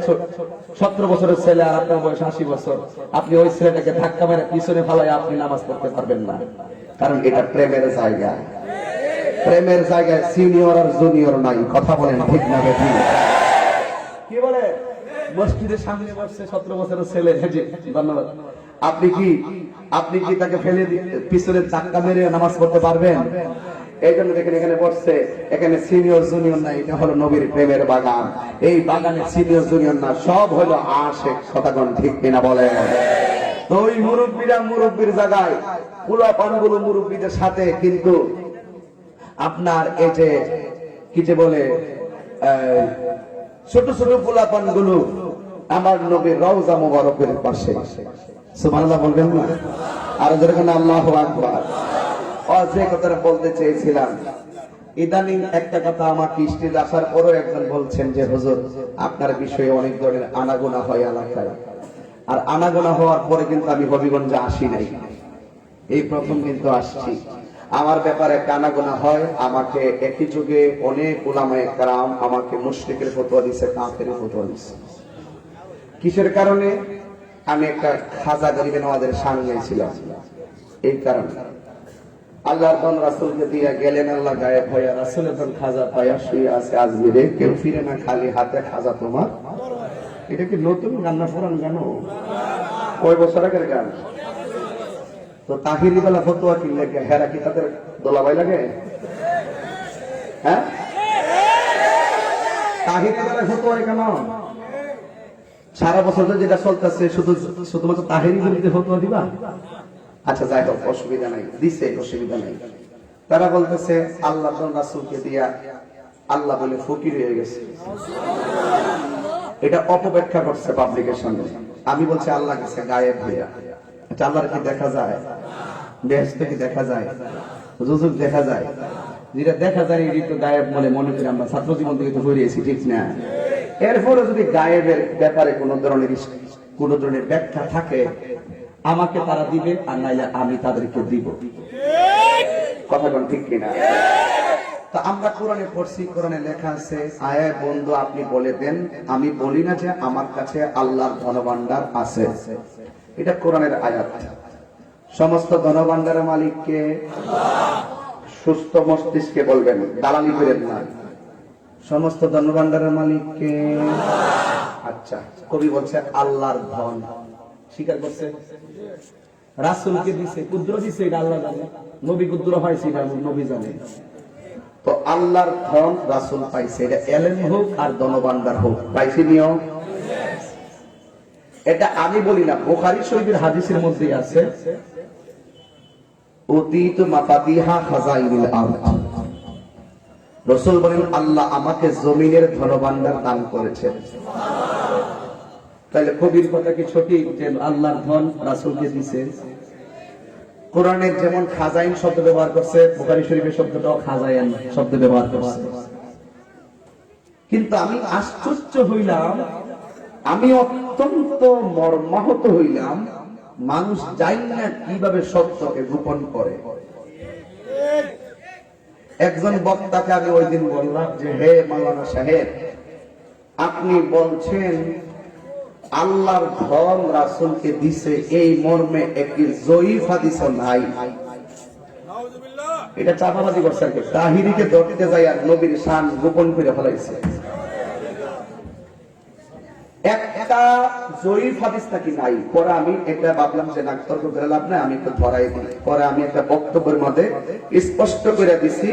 Speaker 1: 17 বছরের ছেলে, আর আপনার বয়স 80 বছর। আপনি ওই ছেলেটাকে ধাক্কা মেরে পিছনে ফালাই আপনি নামাজ পড়তে পারবেন না, কারণ এটা প্রেমের জায়গা। প্রেমের জায়গায় সিনিয়র আর জুনিয়র নাই। কথা বলেন ঠিক না বেঠিক? কি বলে? মসজিদের সামনে বসছে 17 বছরের ছেলে। ধন্যবাদ। আপনি কি তাকে ফেলে পিছনে ধাক্কা মেরে নামাজ পড়তে পারবেন? এই জন্য দেখেন এখানে বসছে, এখানে সিনিয়র জুনিয়র নাই। এটা হলো নবীর প্রেমের বাগান। এই বাগানে সিনিয়র জুনিয়র না, সব হলো আশিক। কথা কোন ঠিক কিনা বলেন? তো ওই মুরব্বীরা মুরব্বীর জায়গায়, পোলাপানগুলো মুরব্বীদের সাথে, কিন্তু আপনার এই যে কি যে বলে ছোট ছোট পোলাপান গুলো আমার নবীর রওজা মুবারকের পাশে। সুবহানাল্লাহ বলবেন না? আর যখন আল্লাহু আকবার। যে কথাটা বলতে চেয়েছিলাম, ইদানিং একটা কথা আমাকে স্টেজে আসার পরও একজন বলছেন যে হুজুর, আপনার বিষয়ে অনেক ধরনের আনাগোনা হয় এলাকায়, আর আনাগোনা হওয়ার পরে কিন্তু আমি হবিগঞ্জে আসি নাই, এই প্রথম কিন্তু আসছি। আমার ব্যাপারে কানাগোনা হয়, আমাকে একই যুগে অনেক উলামায়ে কেরাম আমাকে মুশরিকের ফতোয়া দিয়েছে, কাফেরের ফতোয়া দিয়েছে। কিসের কারণে? আমি একটা খাজা গরিবে নওয়াজের শান গাইছিলাম। এই কারণে আল্লাহর ধন রাসূলকে দিয়া গেলেন, আল্লাহ গায়েব হইয়া রাসূলের ধন খাজা পায়া শুয়ে আছে আজমিরে, কেউ ফিরে না খালি হাতে খাজা তোমার। এটা কি নতুন গান না পুরান গান? কয় বছর আগের গান? তো তাহিরি বেলা ফতোয়া কি লাগে? হেরা কি তাদের দোলাবাই লাগে? হ্যাঁ, তাহিরি বেলা ফতোয়া কেন? সারা বছর যেটা চলতেছে শুধুমাত্র তাহিরি বিরুদ্ধে ফতোয়া দিবা? আচ্ছা যাই হোক, অসুবিধা নাই, দিছে, অসুবিধা নাই। তারা বলতেছে আল্লাহ রাসূলকে দিয়া আল্লাহ বলে ফকির হয়ে গেছে। এটা অপব্যাখ্যা করছে পাবলিকেশনে। আমি বলছি আল্লাহ গেছে গায়েব হইয়া। আচ্ছা, আল্লাহর কি দেখা যায়? বেহেশতে কি দেখা যায়? রুজুক দেখা যায়? যেটা দেখা যায় এটি তো গায়েব বলে মনে করি আমরা, ছাত্র জীবন থেকে তো হরিয়েছি, ঠিক না? এরপরে যদি গায়েবের ব্যাপারে কোন ধরনের ব্যাখ্যা থাকে, আমাকে তারা দিবে, আর নাইলে আমি তাদেরকে দিব। কথা কোন ঠিক কিনা? তা আমরা কোরআনে পড়ছি, কোরআনে লেখা আছে, আয়ে বন্ধু আপনি বলে দেন, আমি বলি না যে আমার কাছে আল্লাহর ধনভাণ্ডার আছে। এটা কোরআনের আয়াত। সমস্ত ধনভাণ্ডারের মালিককে? সুস্থ মস্তিষ্কে বলবেন, দালালি করেন না। সমস্ত ধনভাণ্ডারের মালিককে? আচ্ছা, কবি বলছে আল্লাহর ধন। স্বীকার করছে? রাসূলকে দিছে, কুদ্র দিছে, এটা আল্লাহ জানে। নবী কুদ্র পাইছে, এটা নবী জানে। তো আল্লাহর ধন রাসূল পাইছে, এটা এলেম হোক আর ধনভাণ্ডার হোক, পাইছে নিও। এটা আমি বলি না, বুখারী শরীফের হাদিসের মধ্যে আছে, উতীতু মাফাতিহা খাযাইনিল আরদ। রাসূল বলেন আল্লাহ আমাকে জমিনের ধনভাণ্ডার দান করেছেন। তাহলে কবির কথা কি সঠিক যে আল্লাহর ধন রাসূলকে দিয়েছেন? কোরআনের যেমন খাজাইন শব্দ ব্যবহার করছে, বুখারী শরীফের শব্দটাও খাজাইন শব্দ ব্যবহার করছে। কিন্তু আমি আশ্চর্য হইলাম, আমি অত্যন্ত মর্মাহত হইলাম, মানুষ জানি না কিভাবে সত্যকে গোপন করে। একজন বক্তাকে আমি ওই দিন বললাম যে হে মাওলানা সাহেব, আপনি বলছেন আল্লাহর ধন রাসূলকে দিছে, এই মর্মে একটি জয়ীফ হাদিস নাই। এটা চাপাবাজি করছে আর কি। তাহিরিকে ধরতে যায় আর নবীর শান গোপন করে ফেলাইছে। একটা জয়ীফ হাদিস নাকি নাই। পরে আমি একটা ভাবলাম যে না, তর্ক করে লাভ নাই, আমি একটু ধরাই দিই। পরে আমি একটা বক্তব্যের মধ্যে স্পষ্ট করে দিছি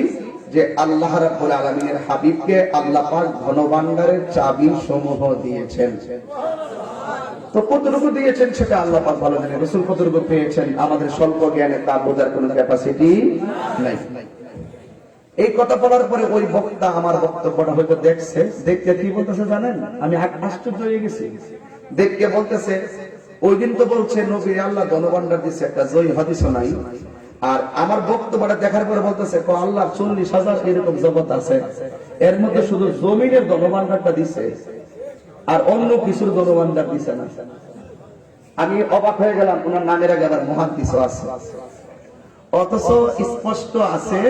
Speaker 1: যে আল্লাহ রাব্বুল আলামিনের হাবিবকে আল্লাহ পাক ধনভাণ্ডারের চাবি সমূহ দিয়েছেন। তো কতটুকু দিয়েছেন সেটা আল্লাহ পাক ভালো জানেন। রাসূল কতটুকু পেয়েছেন আমাদের স্বল্প জ্ঞানে তা বোঝার কোনো ক্যাপাসিটি নাই। এই কথা বলার পরে ওই বক্তা আমার বক্তব্যটা হয়তো দেখছে, দেখতে কি বলতেছে জানেন? আমি আশ্চর্য হয়ে গেছি। দেখতে বলতেছে ওই দিন তো বলছে নবী আল্লাহ ধনভাণ্ডার দিচ্ছে, একটা জয়ী হাদিসও নাই। আর আমার বক্তব্যটা দেখার পরে বলতেছে আল্লাহ 40,000 এরকম জগৎ আছে, এর মধ্যে শুধু জমিনের ধনভাণ্ডারটা দিচ্ছে আর অন্য কিছুর ধনভাণ্ডার দিচ্ছে না। আমি অবাক হয়ে গেলাম, ওনার নামের আগে আবার মুহাদ্দিসও আছে, অথচ স্পষ্ট আছে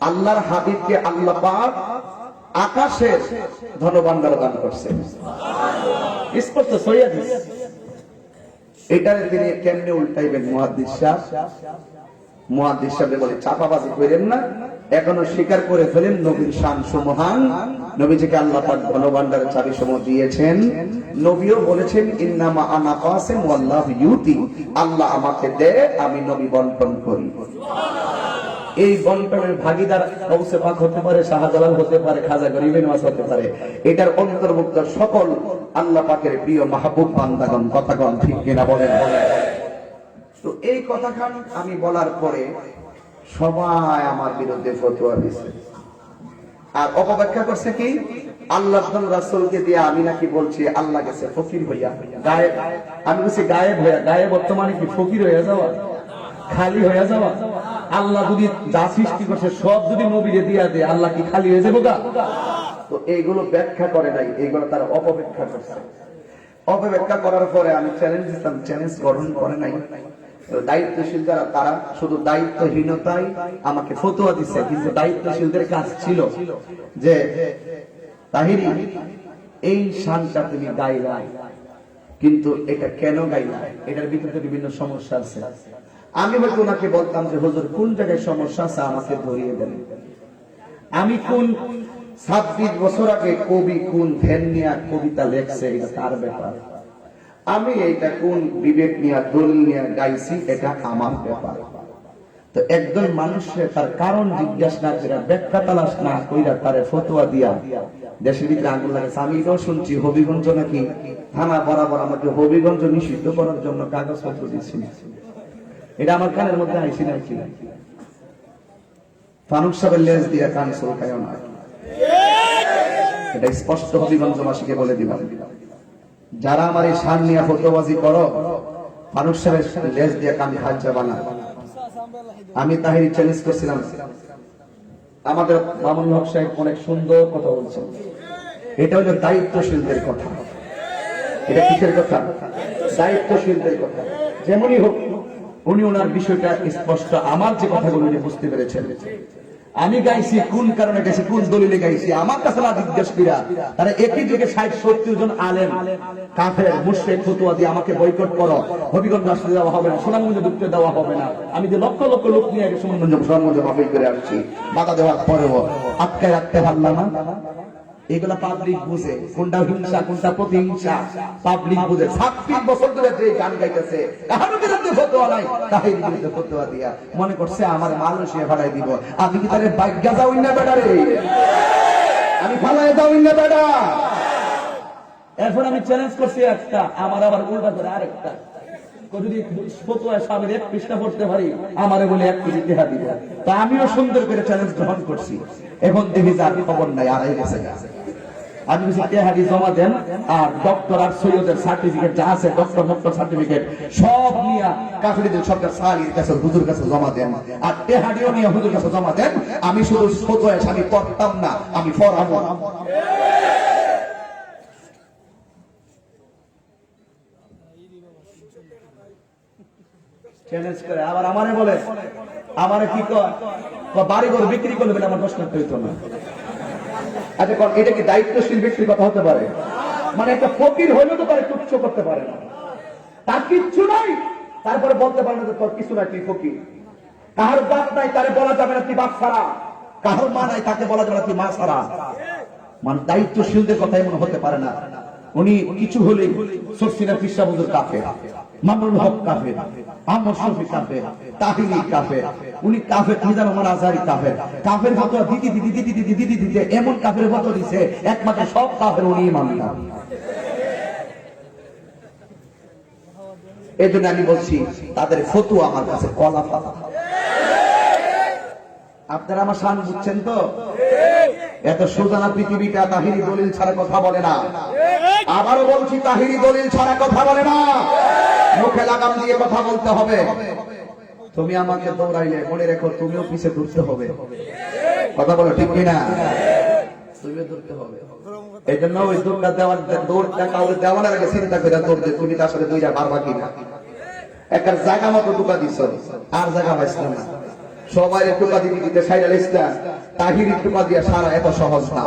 Speaker 1: আল্লাহর হাবিবকে আল্লাহ পাক আকাশের ধনভাণ্ডার দান করছেন। স্পষ্ট সহিহ হাদিস। এটারে তিনি কেমনে উল্টাইবেন? মুহাদ্দিস সাহেব বলে চাপাবাজি করেন না, এখনো স্বীকার করে ফেলেন নবীর শান সুমহান, নবীজিকে আল্লাহ পাক ধনভাণ্ডারের চাবি সমূহ দিয়েছেন। নবীও বলেছেন ইন্নামা আনা কাসিম ওয়াল্লাহু ইউতি, আল্লাহ আমাকে দেয়, আমি নবী বন্টন করি। এই বন্টনের ভাগীদার গৌসে পাক হতে পারে, শাহজালাল হতে পারে, খাজা গরিব নওয়াজ হতে পারে। এটার অন্তর্ভুক্ত সকল আল্লাহ পাকের প্রিয় মাহবুব বান্দাগণ। কথাগণ ঠিক কিনা বলেন? তো এই কথাখান আমি বলার পরে সবাই আমার বিরুদ্ধে ফতোয়া দিছে আর অপব্যাখ্যা করছে কি আল্লাহ রাসূলকে দিয়ে আমি নাকি বলছি আল্লাহ গেছে ফকির হইয়া গায়েব। আমি বলছি গায়েব হইয়া, গায়েব বর্তমানে কি ফকির হইয়া যাওয়া, খালি হইয়া যাওয়া? আল্লাহ যদি যা সৃষ্টি করছে সব যদি নবীরে দিয়া দেয়, আল্লাহ কি খালি হয়ে যাবো? তো এইগুলো ব্যাখ্যা করে নাই, এইগুলো তারা অপব্যাখ্যা করছে। অপব্যাখ্যা করার পরে আমি চ্যালেঞ্জ দিতাম, চ্যালেঞ্জ গ্রহণ করে নাই। দায়িত্বশীল যারা তারা শুধু দায়িত্বহীনতায় আমাকে ফতোয়া দিচ্ছে, কিন্তু দায়িত্বশীলদের কাজ ছিল যে তাহিরি এই শানটা তুমি গাইলা, কিন্তু এটা কেন গাইলা, এটার ভিতরে বিভিন্ন সমস্যা আছে। আমি হয়তো ওনাকে বলতাম যে হুজুর কোন জায়গায় সমস্যা আছে আমাকে ধরিয়ে দেন। আমি কোন 26 বছর আগে কবি কোন ধ্যান নিয়ে কবিতা লেখছে এটা তার ব্যাপার, আমি এটা কোন বিবেক নিয়ে দলিল নিয়ে গাইছি এটা আমার ব্যাপার। তো একজন মানুষের তার কারণ জিজ্ঞাসা না করে, ব্যাখ্যা তালাশ না কইরা তারে ফতোয়া দিয়া দেশের ভিতরে আগুন লাগাচ্ছে। আমি এটাও শুনছি হবিগঞ্জ নাকি থানা বরাবর আমাকে হবিগঞ্জ নিষিদ্ধ করার জন্য কাগজপত্র দিচ্ছি। এটা আমার কানের মধ্যে আইসি নাকি? ফারুক সাহেবের লেজ দিয়ে কান চলকায় না, এটা স্পষ্ট হবিগঞ্জবাসীকে বলে দিলাম। যারা আমার এই শান নিয়ে ফতোয়াবাজি করো, ফারুক সাহেবের লেজ দিয়ে কান খাজা বানা। আমি তাহিরি চ্যালেঞ্জ করছিলাম, আমাদের মামুন হক সাহেব অনেক সুন্দর কথা বলছেন, এটা হলো দায়িত্বশীলদের কথা। এটা কিসের কথা? দায়িত্বশীলদের কথা। যেমনই হোক উনি ওনার বিষয়টা স্পষ্ট, আমার যে কথাগুলো উনি বুঝতে পেরেছেন। আমি গাইছি কোন কারণে গাইছি, কোন দলিলে গাইছি, আমার কাছে না জিজ্ঞেস করা। তারা একই দিকে 60-70 জন আলেম কাফের মুশরিক ফতোয়া দিয়ে আমাকে বয়কট করো, হবিগঞ্জ আসতে দেওয়া হবে না, সুনামগঞ্জে ঢুকতে দেওয়া হবে না। আমি যে লক্ষ লক্ষ লোক নিয়ে সুনামগঞ্জে মাফিল করে আসছি, বাধা দেওয়ার পরেও আটকায় রাখতে পারলাম না। এগুলা পাবলিক বুঝে, কোনটা হিংসা কোনটা প্রতিহিংসা পাবলিক বুঝে। 26 বছর ধরে যে গান গাইতেছে, কারোর বিরুদ্ধে ফতোয়া নাই, তাহির বিরুদ্ধে ফতোয়া দিয়া মনে করছে আমার মালয়েশিয়া ফালাই দিব। আমি কি তারে বাইগা যাও না বেটা রে, আমি ফালাই যাও না বেটা। এখন আমি চ্যালেঞ্জ করছি একটা, আমার আবার উল্টা করে আরেকটা, যদি ফতোয়া সামনে 1 পৃষ্ঠা পড়তে পারি আমারে বলে 1 কোটি টাকা দিব। তা আমিও সুন্দর করে চ্যালেঞ্জ গ্রহণ করছি। এখন দেখি যার খবর নাই, আড়াই গেছে। আমি বলছি টেহারি জমা দেন, আর ডক্টর আর সৈয়দের সার্টিফিকেট যা আছে, ডক্টর সার্টিফিকেট সব নিয়ে কাফিরদের সরকার সালির কাছে হুজুর কাছে জমা দেন, আর টেহারিও নিয়ে হুজুর কাছে জমা দেন। আমি শুধু ফতোয়া আমি পড়তাম না, আমি পড়াবো। চ্যালেঞ্জ করে আবার আমারে বলে, আমারে কি কর বাড়ি ঘর বিক্রি করলে আমার প্রশ্ন হইতো না। আচ্ছা কোন এটা কি দায়িত্বশীল ব্যক্তির কথা হতে পারে? মানে একটা ফকির হইলেও তো তার তুচ্ছ করতে পারে না, তার কিচ্ছু নাই, তারপরে বলতে পারে না যে তোর কিছু নাই, তুই ফকির। কাহার বাপ নাই, তারে বলা যাবে না তুই বাপ ছাড়া। কাহার মা নাই, তাকে বলা যাবে না তুই মা ছাড়া। মানে দায়িত্বশীলদের কথা এমন হতে পারে না। উনি কিছু হলে সফিনা ফিসা হুজুর কাফের, মামুনুল হক কাফের, আহমদ শফি কাফের, তাহিরি কাফের, উনি কাফের, মিজান ওমর আজহারি কাফের। কাফের ফতোয়া দিতে এমন কাফের ফতোয়া দিছে একমাত্র সব কাফের উনি ইমাম না। এই জন্য আমি বলছি তাদের ফতোয়া আমার কাছে কলা পাতা। আপনারা আমার শান বুঝছেন তো? এত সুজানা পৃথিবীটা তাহিরি দলিল ছাড়া কথা বলে না। আবারও বলছি, তাহিরি দলিল ছাড়া কথা বলে না। মুখে লাগাম দিয়ে কথা বলতে হবে। তুমি আমাকে দৌড়াইলে মনে রেখো তুমিও পিছে দৌড়তে হবে। কথা বলো ঠিক কিনা? তুমিও দৌড়তে হবে। এই জন্য ওই দৌড়টা দেওয়ার দৌড়টা কাউকে দেওয়ার আগে চিন্তা করে দৌড়তে তুমি তার সাথে দুইটা পারবা কিনা। একটা জায়গা মতো ঢুকা দিছ, আর জায়গা পাইছিল না। সবাই টুকা দিতে সাইডাল ইসলাম, তাহিরি টুকা দিয়া সারা এত সহজ না।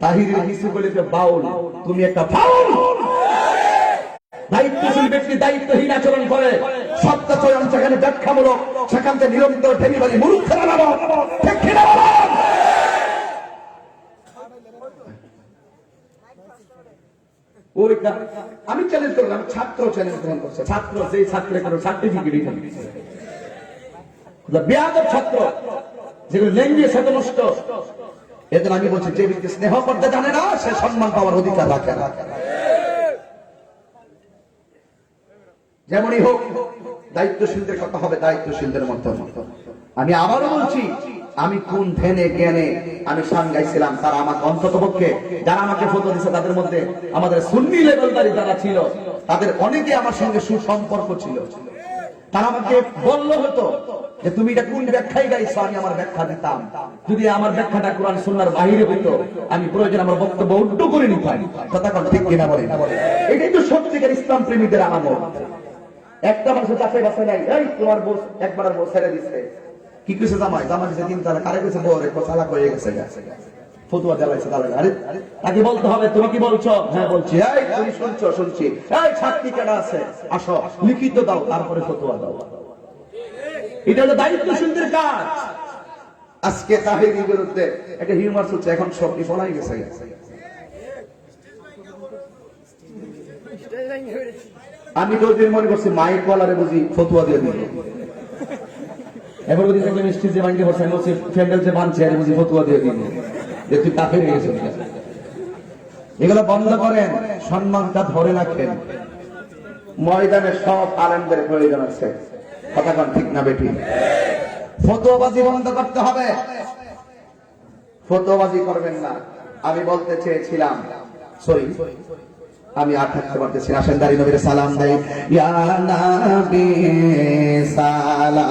Speaker 1: তাহিরির কিছু বলে যে বাউল, তুমি একটা ফাউল। দায়িত্বশীল ব্যক্তি দায়িত্বহীন আচরণ করে, সত্যাচরণ সেখানে ব্যাখ্যামূলক, সেখান থেকে নিরন্তর ঠেলিবাজি মূর্খেরা নামো। ঠিক কিনা বলেন? আমি চ্যালেঞ্জ করলাম, ছাত্র চ্যালেঞ্জ গ্রহণ করছে। ছাত্র যেই ছাত্রের কোনো সার্টিফিকেট বেয়াদব ছাত্র, যেগুলো ল্যাঙ্গুয়েজ সাথে নষ্ট। এদের আমি বলছি যে ব্যক্তি স্নেহ করতে জানে না, সে সম্মান পাওয়ার অধিকার রাখে না। যেমনই হোক, দায়িত্বশীলদের কথা হবে দায়িত্বশীলদের মতো। আমি আবারও বলছি, আমি কোন ধ্যানে জ্ঞানে আমি শান গাইছিলাম, তারা আমাকে অন্তত পক্ষে যারা আমাকে ফতোয়া দিচ্ছে তাদের মধ্যে আমাদের সুন্নি লেভেলদারি যারা ছিল, তাদের অনেকে আমার সঙ্গে সুসম্পর্ক ছিল। তারা আমাকে বললো হতো যে তুমি এটা কোন ব্যাখ্যায় গাইছো, আমি আমার ব্যাখ্যা দিতাম। যদি আমার ব্যাখ্যাটা কোরআন সুন্নাহর বাইরে হইতো, আমি প্রয়োজন আমার বক্তব্য উল্টো করে নিতাম। কথা কোন ঠিক কিনা বলেন? এটাই তো সত্যিকার ইসলাম প্রেমীদের আমল। একটা মানুষ চাষে বাসে নাই, এই তোমার বউ একবার বউ ছেড়ে দিচ্ছে, কি কইছে জামাই? জামাই দিছে তিন তালা, কারে কইছে বউ রে চালাক হয়ে গেছে, ফতুয়া দেলাইছে তাহলে। আরে তাকে বলতে হবে তুমি কি বলছো? হ্যাঁ বলছি। এই তুমি শুনছো? শুনছি। এই ছাত্রী কেডা আছে? আসো লিখিত দাও, তারপরে ফতুয়া দাও। এটা হলো দায়িত্বশীলদের কাজ। আজকে তাহিরির বিরুদ্ধে একটা হিউমার চলছে, এখন সব বলাই গেছে। আমি তো মনে করছি মাইক ওয়ালারে বুঝি ফতুয়া দিয়ে দিল। এবার বুঝি দেখলাম স্টেজ যে মাইকে বসে বলছে ফ্যান্ডেল যে বানছে আরে বুঝি ফতুয়া দিয়ে দিল যে তুই কাফের হয়ে গেছিস। এগুলো বন্ধ করেন, সম্মানটা ধরে রাখেন। ময়দানে সব আলেমদের প্রয়োজন আছে। কথা কোন ঠিক না বেটি? ফতোয়াবাজি বন্ধ করতে হবে, ফতোয়াবাজি করবেন না। আমি বলতে চেয়েছিলাম, সরি আমি আর থাকতে পারতেছি। আসেন দাঁড়ি নবীর সালাম দেই। ইয়া নবী সালাম,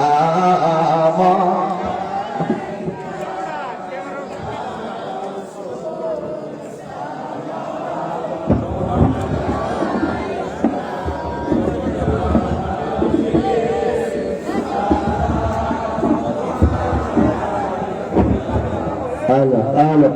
Speaker 1: হ্যালো হ্যালো